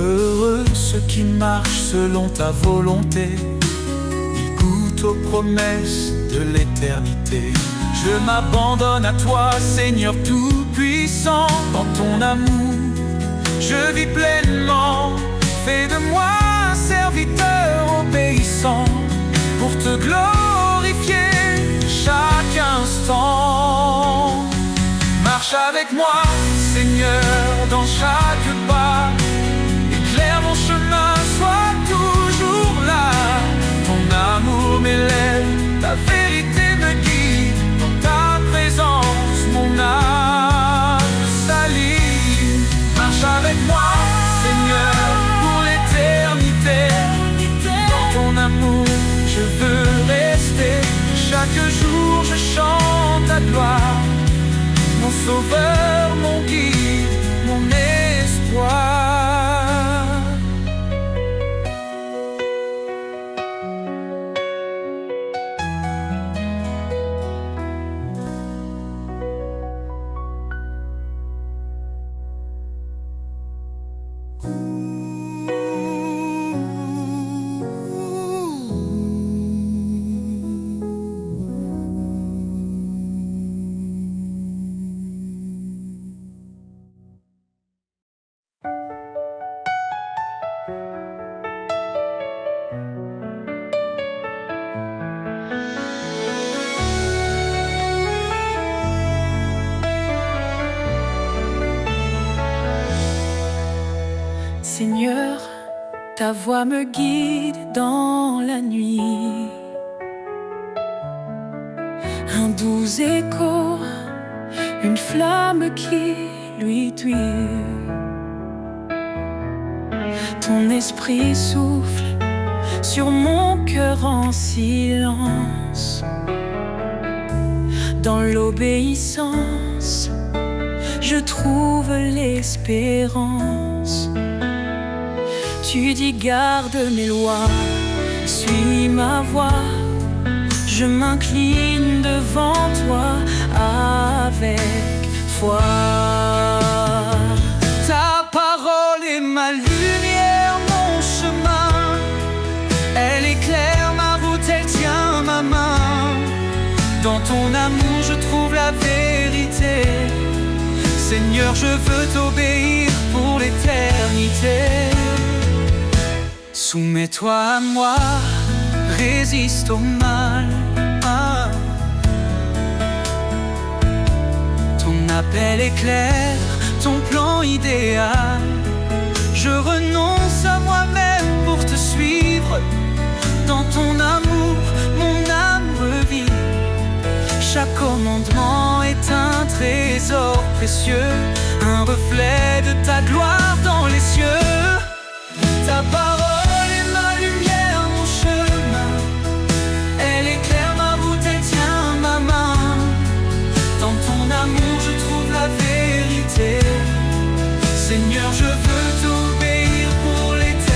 [SPEAKER 4] Heureux ceux qui marchent selon ta volonté, ils goûtent aux promesses de l'éternité. Je m'abandonne à toi, Seigneur tout-puissant. Dans ton amour, je vis pleinement. Fais de moi un serviteur obéissant, pour te glorifier chaque instant. Marche avec moi, Seigneur, dans chaque pas. Éclaire mon chemin, sois toujours là. Ton amour m'élève, ta vérité me guide. Dans ta présence, mon âme s'allie. Marche avec moi, Seigneur, pour l'éternité. Dans ton amour, je veux rester. Chaque jour, je chante ta gloire. Mon sauveur, mon guide, mon espoir.
[SPEAKER 3] Seigneur, ta voix me guide dans la nuit. Un doux écho, une flamme qui lui tuit. Ton esprit souffle sur mon cœur en silence. Dans l'obéissance, je trouve l'espérance. Tu dis garde mes lois, suis ma voix. Je m'incline devant toi avec foi.
[SPEAKER 1] Ta parole est ma lumière, mon chemin. Elle éclaire ma route, elle tient ma main. Dans ton amour je trouve la vérité. Seigneur, je veux t'obéir pour l'éternité. Soumets-toi à moi, résiste au mal. Ton appel est clair, ton plan idéal. Je renonce à moi-même pour te suivre. Dans ton amour, mon âme revit. Chaque commandement est un trésor précieux, un reflet de ta gloire dans les cieux. Ta parole est ma lumière, mon chemin. Elle éclaire ma route, elle tient ma main. Dans ton amour je trouve la vérité. Seigneur, je veux t'obéir pour l'éternité.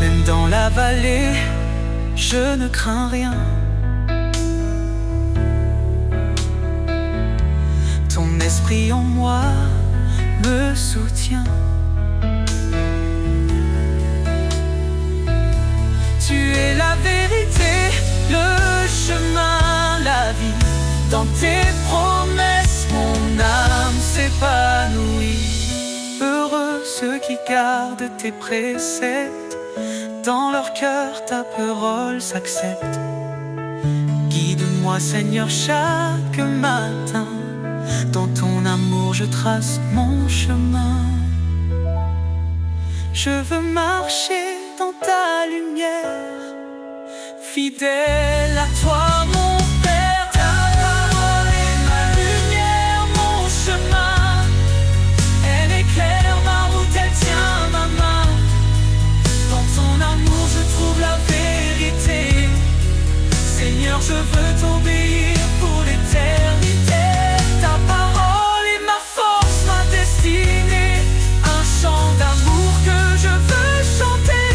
[SPEAKER 1] Même dans la vallée, je ne crains rien. Ton esprit en moi me soutient. Tu es la vérité, le chemin, la vie. Dans tes promesses, mon âme s'épanouit. Heureux ceux qui gardent tes préceptes. Dans leur cœur, ta parole s'accepte. Guide-moi, Seigneur, chaque matin. Dans ton amour, je trace mon chemin. Je veux marcher dans ta lumière, fidèle à toi, mon Père. Ta parole est ma lumière, mon chemin. Elle éclaire ma route, elle tient ma main. Dans ton amour, je trouve la vérité. Seigneur, je veux t'obéir pour l'éternité. Ta parole est ma force, ma destinée. Un chant d'amour que je veux chanter.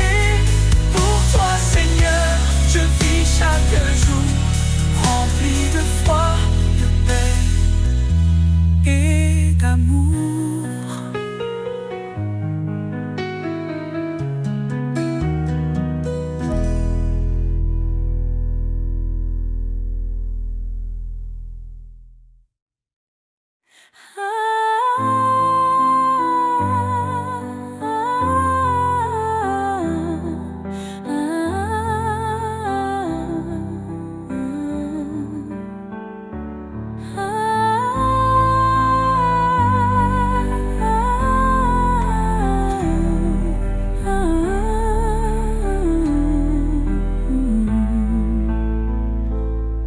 [SPEAKER 1] Pour toi, Seigneur, je vis chaque jour rempli de foi, de paix et d'amour.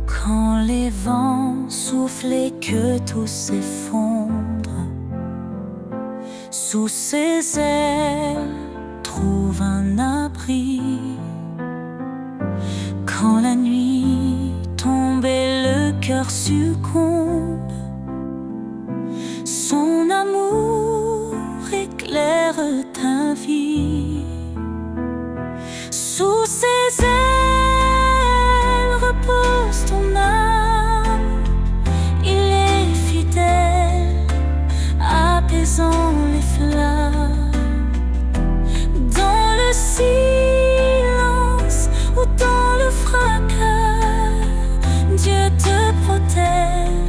[SPEAKER 2] Quand les vents soufflent et que tout s'effondre, sous ses ailes trouve un abri. Quand la nuit tombe et le cœur succombe, son amour éclaire ta vie. Sous ses ailes repose ton âme. Il est fidèle, apaisant les flammes. Dans le silence ou dans le fracas, Dieu te protège.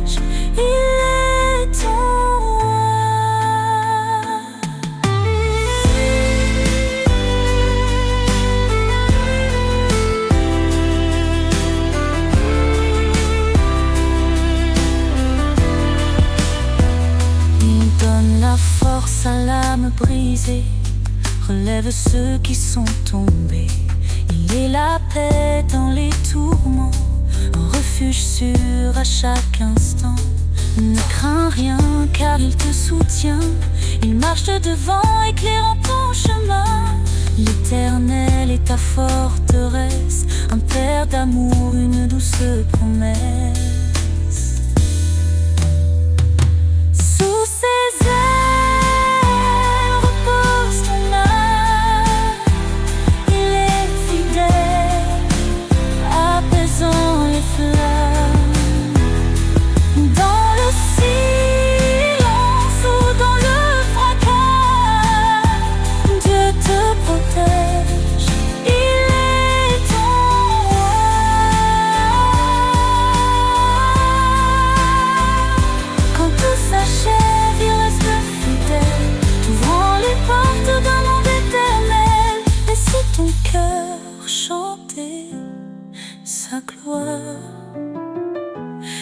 [SPEAKER 3] relève ceux qui sont tombés. Il est la paix dans les tourments, un refuge sûr à chaque instant. Ne crains rien car il te soutient, il marche devant éclairant ton chemin. L'Éternel est ta forteresse, un père d'amour, une douce promesse. Sous ses ailes repose ton âme, il est fidèle, apaisant les flammes. Dans le silence ou dans le fracas, Dieu te protège, il est ton roi. Quand tout s'achève, il reste fidèle, t'ouvrant les portes d'un monde éternel. Laisse ton cœur chanter sa gloire.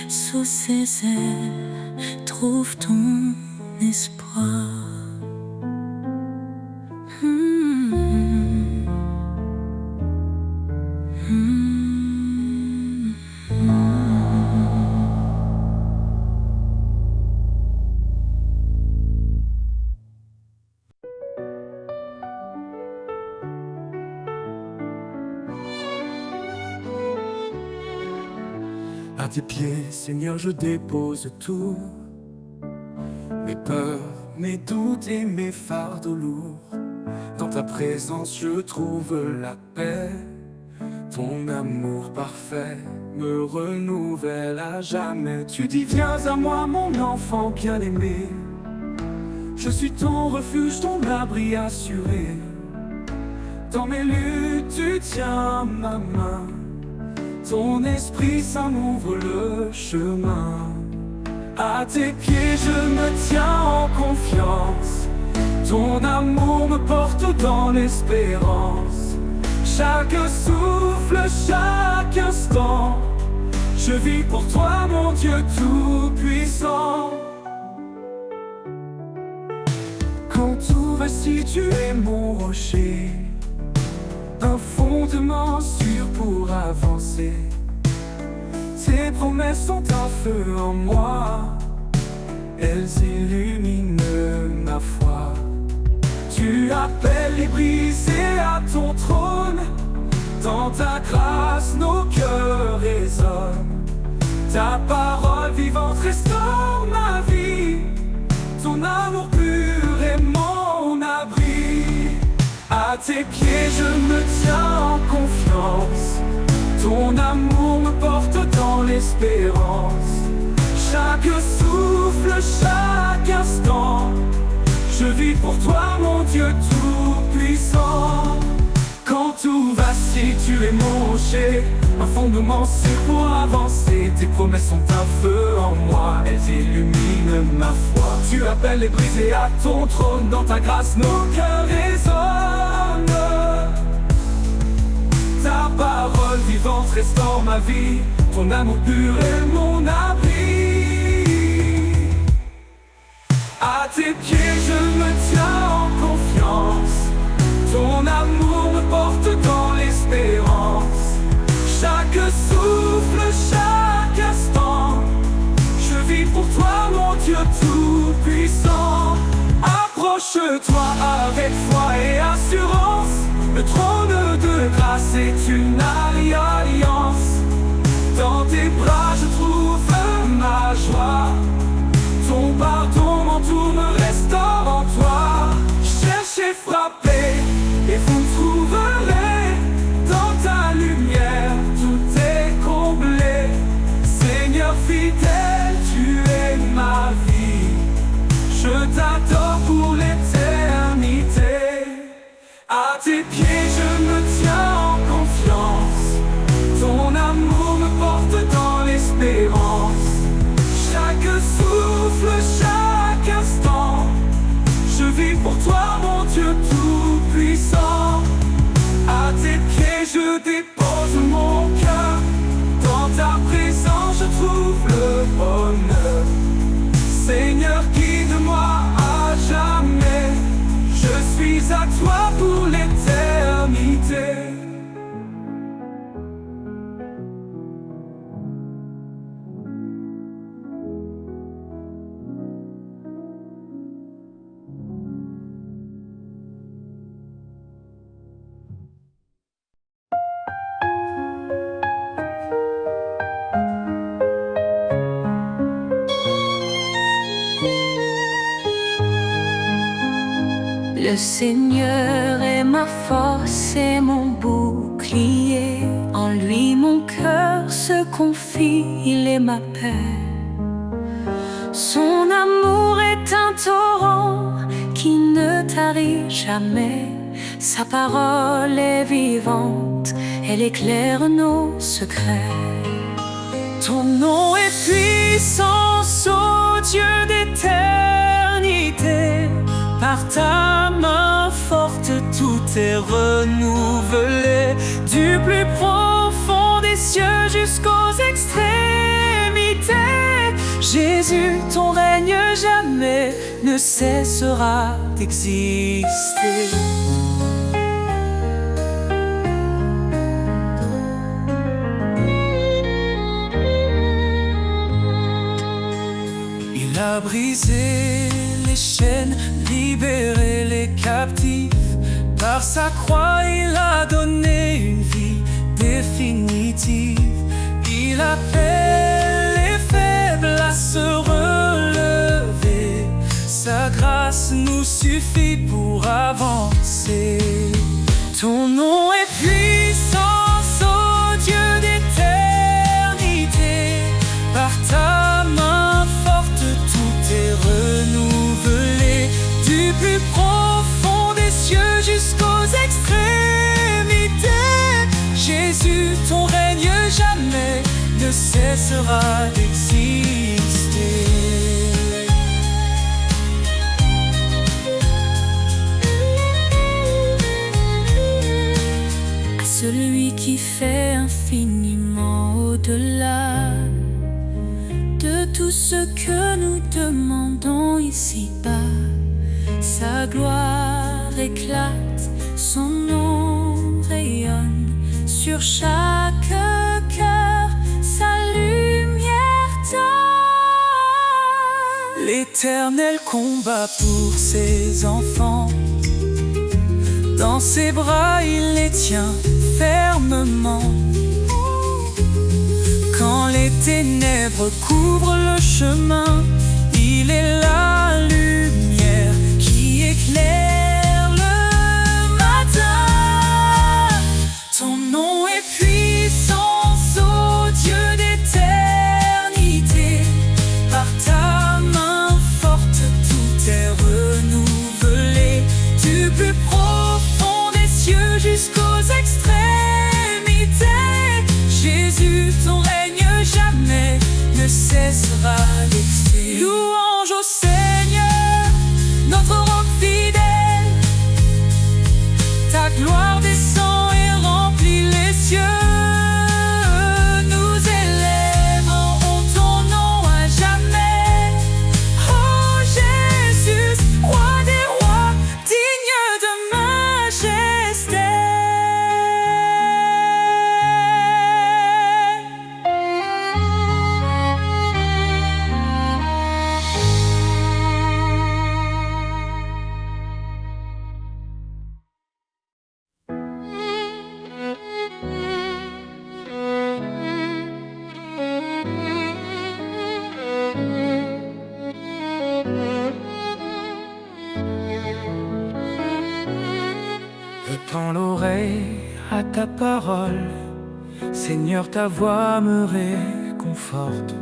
[SPEAKER 3] Sous ses ailes, trouve ton espoir.
[SPEAKER 1] À tes pieds, Seigneur, je dépose tout, mes peurs, mes doutes et mes fardeaux lourds. Dans ta présence, je trouve la paix. Ton amour parfait me renouvelle à jamais. Tu dis, viens à moi, mon enfant bien-aimé. Je suis ton refuge, ton abri assuré. Dans mes luttes, tu tiens ma main. Ton esprit saint m'ouvre le chemin. À tes pieds je me tiens en confiance. Ton amour me porte dans l'espérance. Chaque souffle, chaque instant, je vis pour toi mon Dieu tout-puissant. Quand tout vacille, tu es mon rocher, un fondement sûr pour avancer. Tes promesses sont un feu en moi, elles illuminent ma foi. Tu appelles les brisés à ton trône, dans ta grâce nos cœurs résonnent. Ta parole vivante restaure ma vie, ton amour pur est mon abri. À tes pieds je me tiens en confiance, ton amour me porte dans l'espérance. Chaque souffle, chaque instant, je vis pour toi mon Dieu tout-puissant. Quand tout vacille, tu es mon rocher, un fondement sûr pour avancer. Tes promesses sont un feu en moi, elles illuminent ma foi. Tu appelles les brisés à ton trône, dans ta grâce nos cœurs résonnent. Ta parole vivante restaure ma vie, ton amour pur est mon abri. À tes pieds je me tiens en confiance, ton amour me porte dans l'espérance. Chaque souffle, chaque instant, je vis pour toi mon Dieu tout-puissant. Approche-toi avec foi et assurance, le trône de grâce est une alliance. Dans tes bras je trouve ma joie, ton pardon m'entoure, me restaure en toi. Cherchez, frappez et vous me trouverez, dans ta lumière tout est comblé. Seigneur fidèle, tu es ma vie, je t'adore pour l'éternité. À tes pieds je me tiens en confiance, ton amour me porte dans l'espérance. Chaque souffle, chaque instant, je vis pour toi mon Dieu tout-puissant. À tes pieds je dépose mon cœur, dans ta présence je trouve le bonheur. Seigneur, guide-moi à jamais, je suis à toi pour
[SPEAKER 3] Le Seigneur est ma force et mon bouclier. En lui mon cœur se confie, il est ma paix. Son amour est un torrent qui ne tarit jamais. Sa parole est vivante, elle éclaire nos secrets. Ton nom est puissance, ô Dieu d'éternité. Par ta main forte, tout est renouvelé. Du plus profond des cieux jusqu'aux extrémités. Jésus, ton règne jamais ne cessera d'exister. Il a brisé les chaînes, libéré les captifs. Par sa croix, il a donné une vie définitive. Il appelle les faibles à se relever. Sa grâce nous suffit pour avancer. Ton nom est puissance, ô Dieu d'éternité. Par ta main forte, tout est renouvelé. Du plus profond des cieux jusqu'aux extrémités. Jésus, ton règne jamais ne cessera d'exister. À celui qui fait infiniment au-delà de tout ce que nous demandons ici-bas. Sa gloire éclate, son nom rayonne sur chaque cœur, sa lumière donne. L'Éternel combat pour ses enfants. Dans ses bras, il les tient fermement. Quand les ténèbres couvrent le chemin, il est la lumière qui éclaire le matin. Ton nom est puissance, ô Dieu d'éternité. Par ta main forte, tout est renouvelé. Du plus profond des cieux jusqu'aux extrémités. Jésus, ton règne jamais ne cessera d'exister. Louange au Seigneur, notre roc fidèle. Ta gloire descend et remplit les cieux. Nous élèverons ton nom à jamais. Oh Jésus, roi des rois, digne de majesté.
[SPEAKER 1] Je tends l'oreille à ta parole, Seigneur, ta voix me réconforte.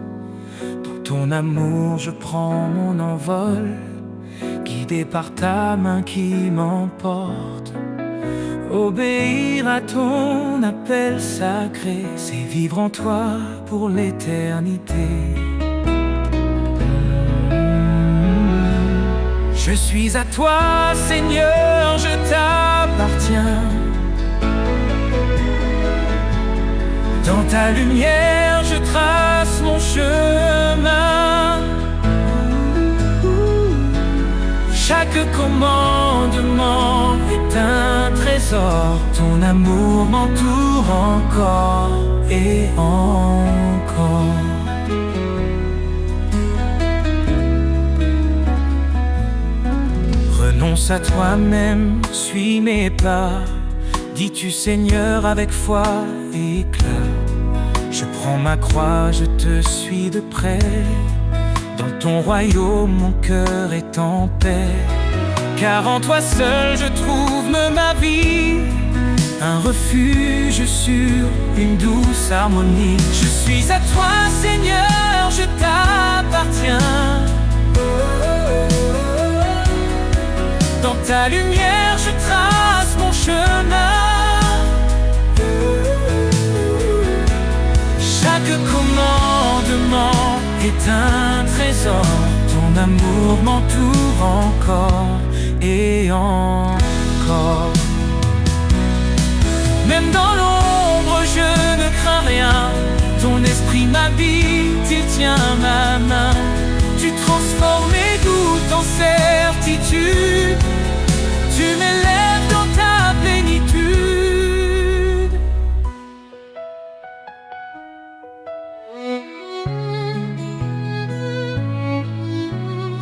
[SPEAKER 1] Dans ton amour je prends mon envol, guidé par ta main qui m'emporte. Obéir à ton appel sacré, c'est vivre en toi pour l'éternité. Je suis à toi, Seigneur, je t'appartiens. Dans ta lumière, je trace mon chemin. Chaque commandement est un trésor. Ton amour m'entoure encore et encore. Renonce à toi-même, suis mes pas. Dis-tu Seigneur avec foi et éclat. Je prends ma croix, je te suis de près. Dans ton royaume, mon cœur est en paix. car en toi seul je trouve ma vie, un refuge sur une douce harmonie. Je suis à toi, Seigneur, je t'appartiens. Dans ta lumière, je trace mon chemin. Chaque commandement est un trésor. Ton amour m'entoure encore et encore. Même dans l'ombre, je ne crains rien. Ton esprit m'habite, il tient ma main. Tu transformes mes doutes en certitude. Tu m'élèves dans ta plénitude.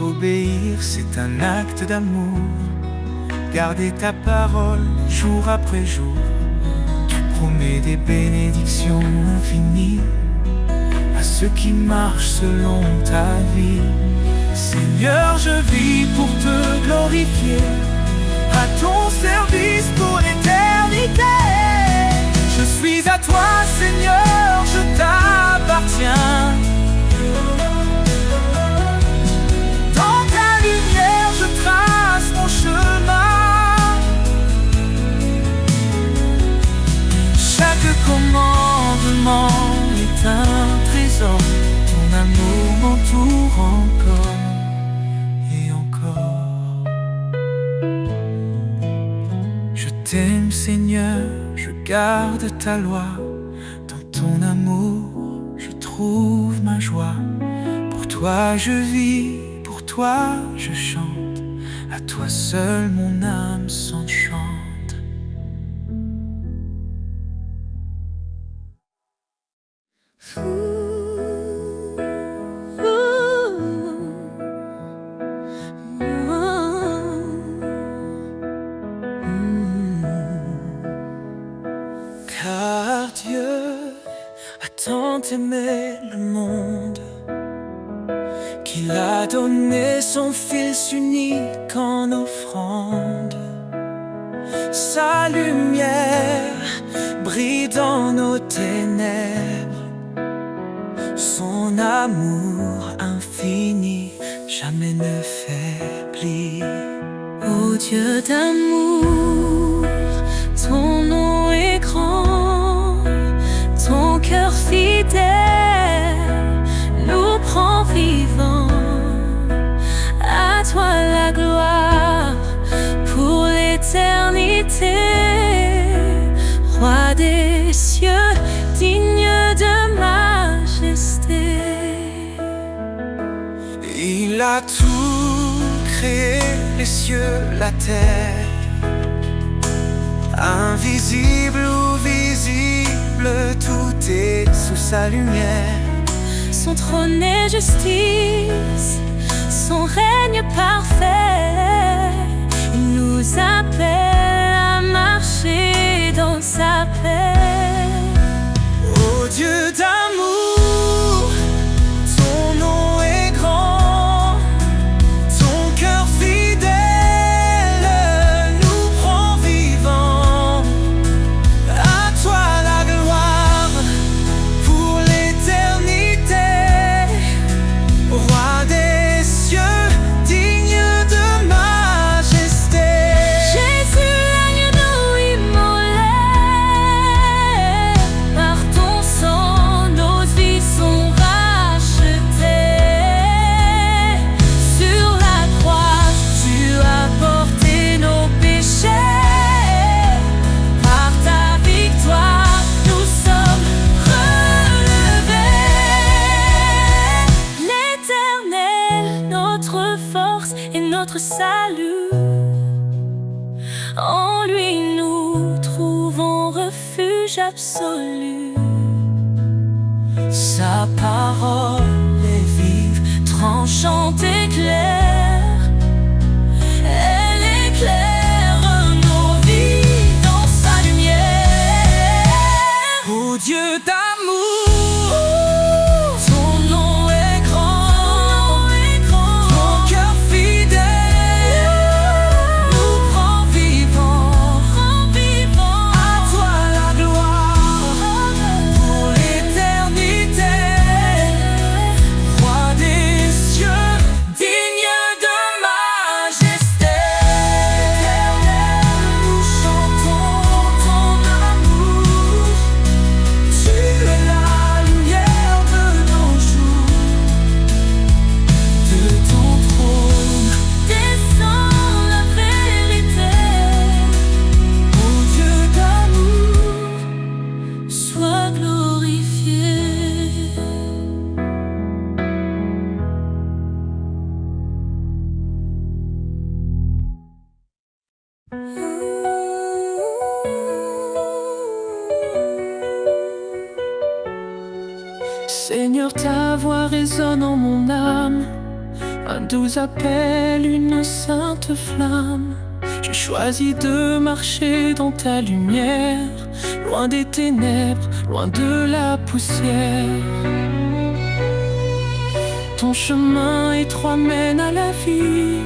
[SPEAKER 1] Obéir, c'est un acte d'amour. Garder ta parole jour après jour. Tu promets des bénédictions infinies à ceux qui marchent selon ta vie. Seigneur, je vis pour te glorifier, à ton service pour l'éternité. Je suis à toi, Seigneur, je t'appartiens. Dans ta lumière, je trace mon chemin. Chaque commandement est un trésor. Ton amour m'entoure encore et encore. Je t'aime, Seigneur, je garde ta loi. Dans ton amour, je trouve ma joie. Pour toi je vis, pour toi je chante. À toi seul mon âme s'enchante.
[SPEAKER 5] Car Dieu a tant aimé le monde qu'il a donné son Fils unique en offrande. Sa lumière brille dans nos ténèbres. Son amour infini jamais ne faiblit.
[SPEAKER 3] Ô Dieu d'amour, ton nom est grand, ton cœur fidèle nous prend vivants. À toi la gloire pour l'éternité, Roi des cieux, digne de majesté.
[SPEAKER 5] Il a tout créé, les cieux, la terre, invisible ou visible, tout est sous sa lumière.
[SPEAKER 3] Son trône est justice, son règne parfait. Il nous appelle à marcher dans sa paix.
[SPEAKER 5] Ô Dieu d'amour, ton nom est grand, ton cœur fidèle nous prend vivants. À toi la gloire pour l'éternité, Roi des cieux, digne de majesté.
[SPEAKER 3] Jésus, l'agneau immolé, par ton sang nos vies sont rachetées. Sur la croix, tu as porté nos péchés. Par ta victoire, nous sommes relevés. L'Éternel, notre force et notre salut. En lui nous trouvons refuge absolu.
[SPEAKER 5] Sa parole est vive, tranchante et claire. Elle éclaire nos vies dans sa lumière. Ô Dieu d'amour, ton nom est grand, ton cœur fidèle
[SPEAKER 1] Seigneur, ta voix résonne en mon âme, un doux appel, une sainte flamme. Je choisis de marcher dans ta lumière, loin des ténèbres, loin de la poussière. Ton chemin étroit mène à la vie,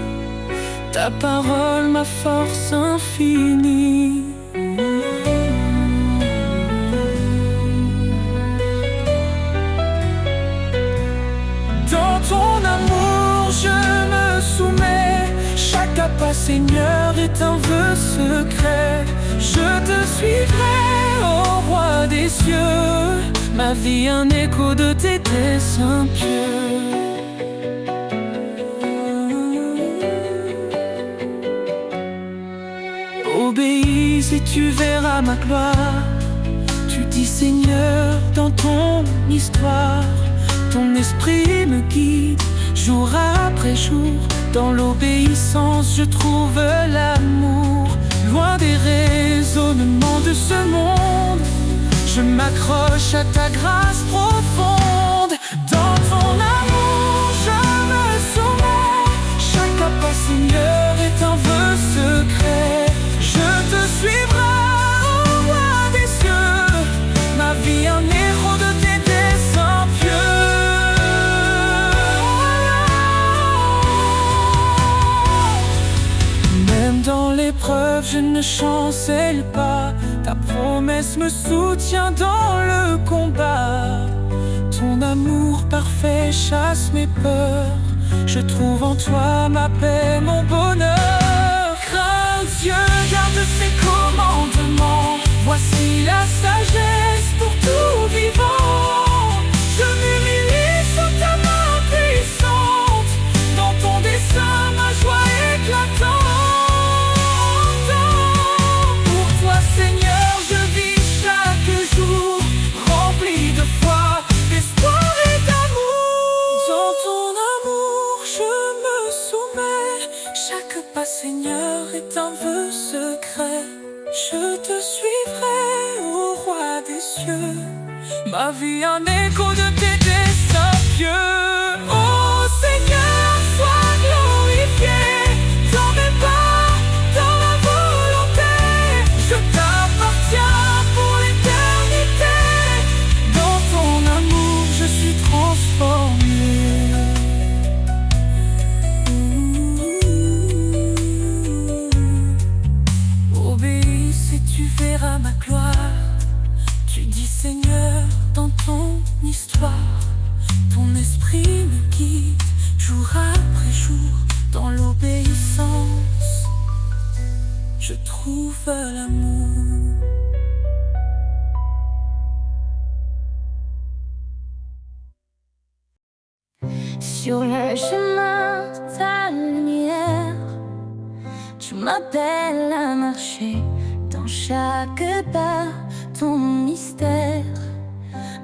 [SPEAKER 1] ta parole, ma force infinie. Dans ton amour je me soumets, chaque pas Seigneur est un vœu secret. Je te suivrai, ô roi des cieux, ma vie un écho de tes desseins pieux. Obéis et tu verras ma gloire. Tu dis Seigneur dans ton histoire, ton esprit me guide jour après jour. Dans l'obéissance je trouve l'amour. Loin des raisonnements de ce monde, je m'accroche à ta grâce profonde. Dans ton amour je me soumets, chaque pas Seigneur est un vœu secret. Je te suivrai, ô roi des cieux, ma vie un héros de tes desseins pieux. Même dans l'épreuve je ne chancelle pas, ta promesse me soutient dans le combat. Ton amour parfait chasse mes peurs, je trouve en toi ma paix, mon bonheur. Crains Dieu, garde ses commandements, voici la sagesse pour tout vivant. Je m'humilie sous ta main puissante, dans ton dessein ma joie éclatante. Pour toi Seigneur je vis chaque jour, rempli de foi, d'espoir et d'amour. Dans ton amour je me soumets, chaque pas Seigneur est un vœu secret. Je te suivrai, ô roi des cieux, ma vie un écho de tes desseins pieux. Ô Seigneur, sois glorifié dans mes pas, dans ma volonté. Je t'appartiens pour l'éternité, dans ton amour je suis transformé. Obéis et tu verras ma gloire. Tu dis Seigneur dans ton histoire, ton esprit me guide jour après jour. Dans l'obéissance je trouve l'amour.
[SPEAKER 2] Sur le chemin, ta lumière, tu m'appelles à marcher. Dans chaque pas, ton mystère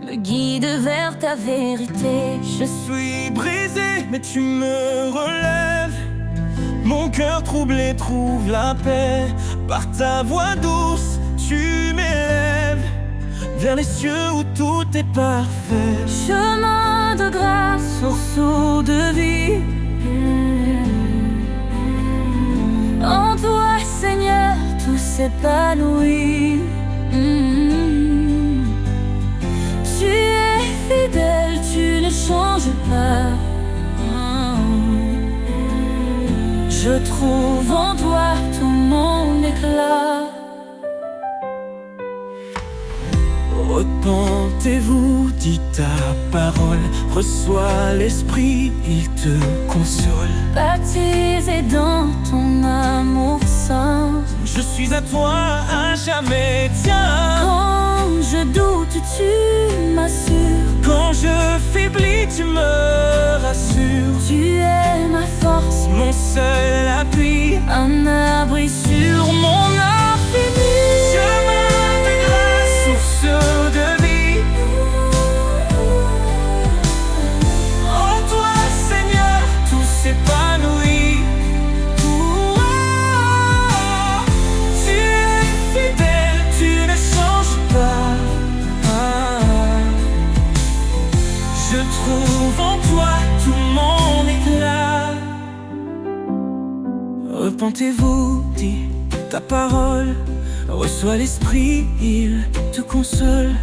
[SPEAKER 2] me guide vers ta vérité.
[SPEAKER 1] Je suis brisé, mais tu me relèves. Mon cœur troublé trouve la paix. Par ta voix douce, tu m'élèves vers les cieux où tout est parfait.
[SPEAKER 2] Chemin de grâce, source de vie. En toi, Seigneur, tout s'épanouit. Tu es fidèle, tu ne changes pas. Je trouve en toi tout mon éclat.
[SPEAKER 1] Repentez-vous, dit ta parole. Reçois l'Esprit, il te console.
[SPEAKER 2] Baptisé dans ton amour saint,
[SPEAKER 1] Je suis à toi à jamais, tiens.
[SPEAKER 2] quand je doute, tu m'assures.
[SPEAKER 1] Quand je faiblis, tu me rassures.
[SPEAKER 2] Tu es ma force,
[SPEAKER 1] Mon seul appui,
[SPEAKER 2] un abri sur mon infini.
[SPEAKER 1] chemin de grâce, source de vie. En toi, Seigneur, tout s'épanouit. Tu es fidèle, tu ne changes pas.
[SPEAKER 5] trouve en toi tout mon éclat. Repentez-vous, dit ta parole. Reçois l'Esprit, il te console.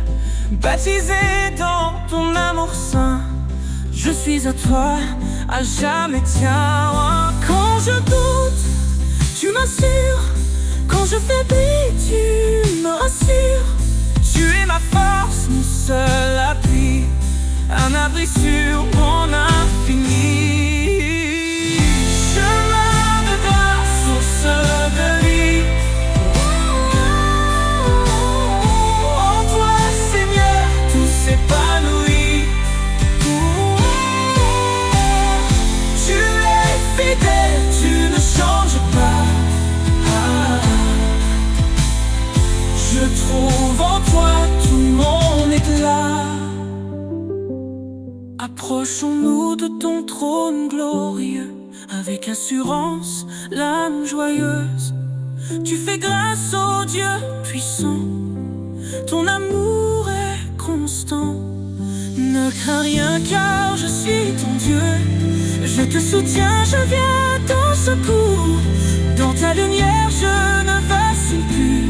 [SPEAKER 5] Baptisé dans ton amour saint, je suis à toi, à jamais tien. Quand je doute, tu m'assures. Quand je faiblis, tu me rassures. Tu es ma force, mon seul appui, un abri sur mon infini. Chemin de grâce, source de vie. En toi, Seigneur, tout s'épanouit. Tu es fidèle, tu ne changes pas. Je trouve en toi tout mon éclat. Approchons-nous de ton trône glorieux, avec assurance, l'âme joyeuse. Tu fais grâce au Dieu puissant, ton amour est constant. Ne crains rien car je suis ton Dieu. Je te soutiens, je viens à ton secours. Dans ta lumière je ne vacille plus.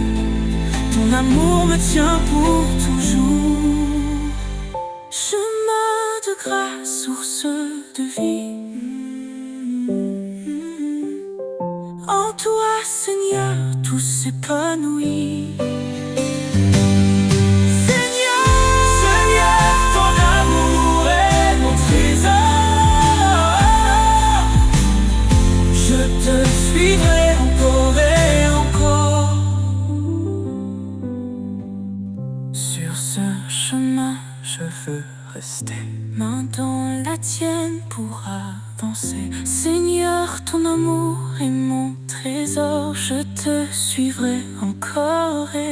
[SPEAKER 5] Ton amour me tient pour toujours. Chemin de grâce, source de vie. En toi, Seigneur, tout s'épanouit. Seigneur, ton amour est mon trésor. Je te suivrai encore et encore. Sur ce chemin, je veux rester, main dans la tienne pour avancer. Seigneur, ton amour est mon trésor, je te suivrai encore et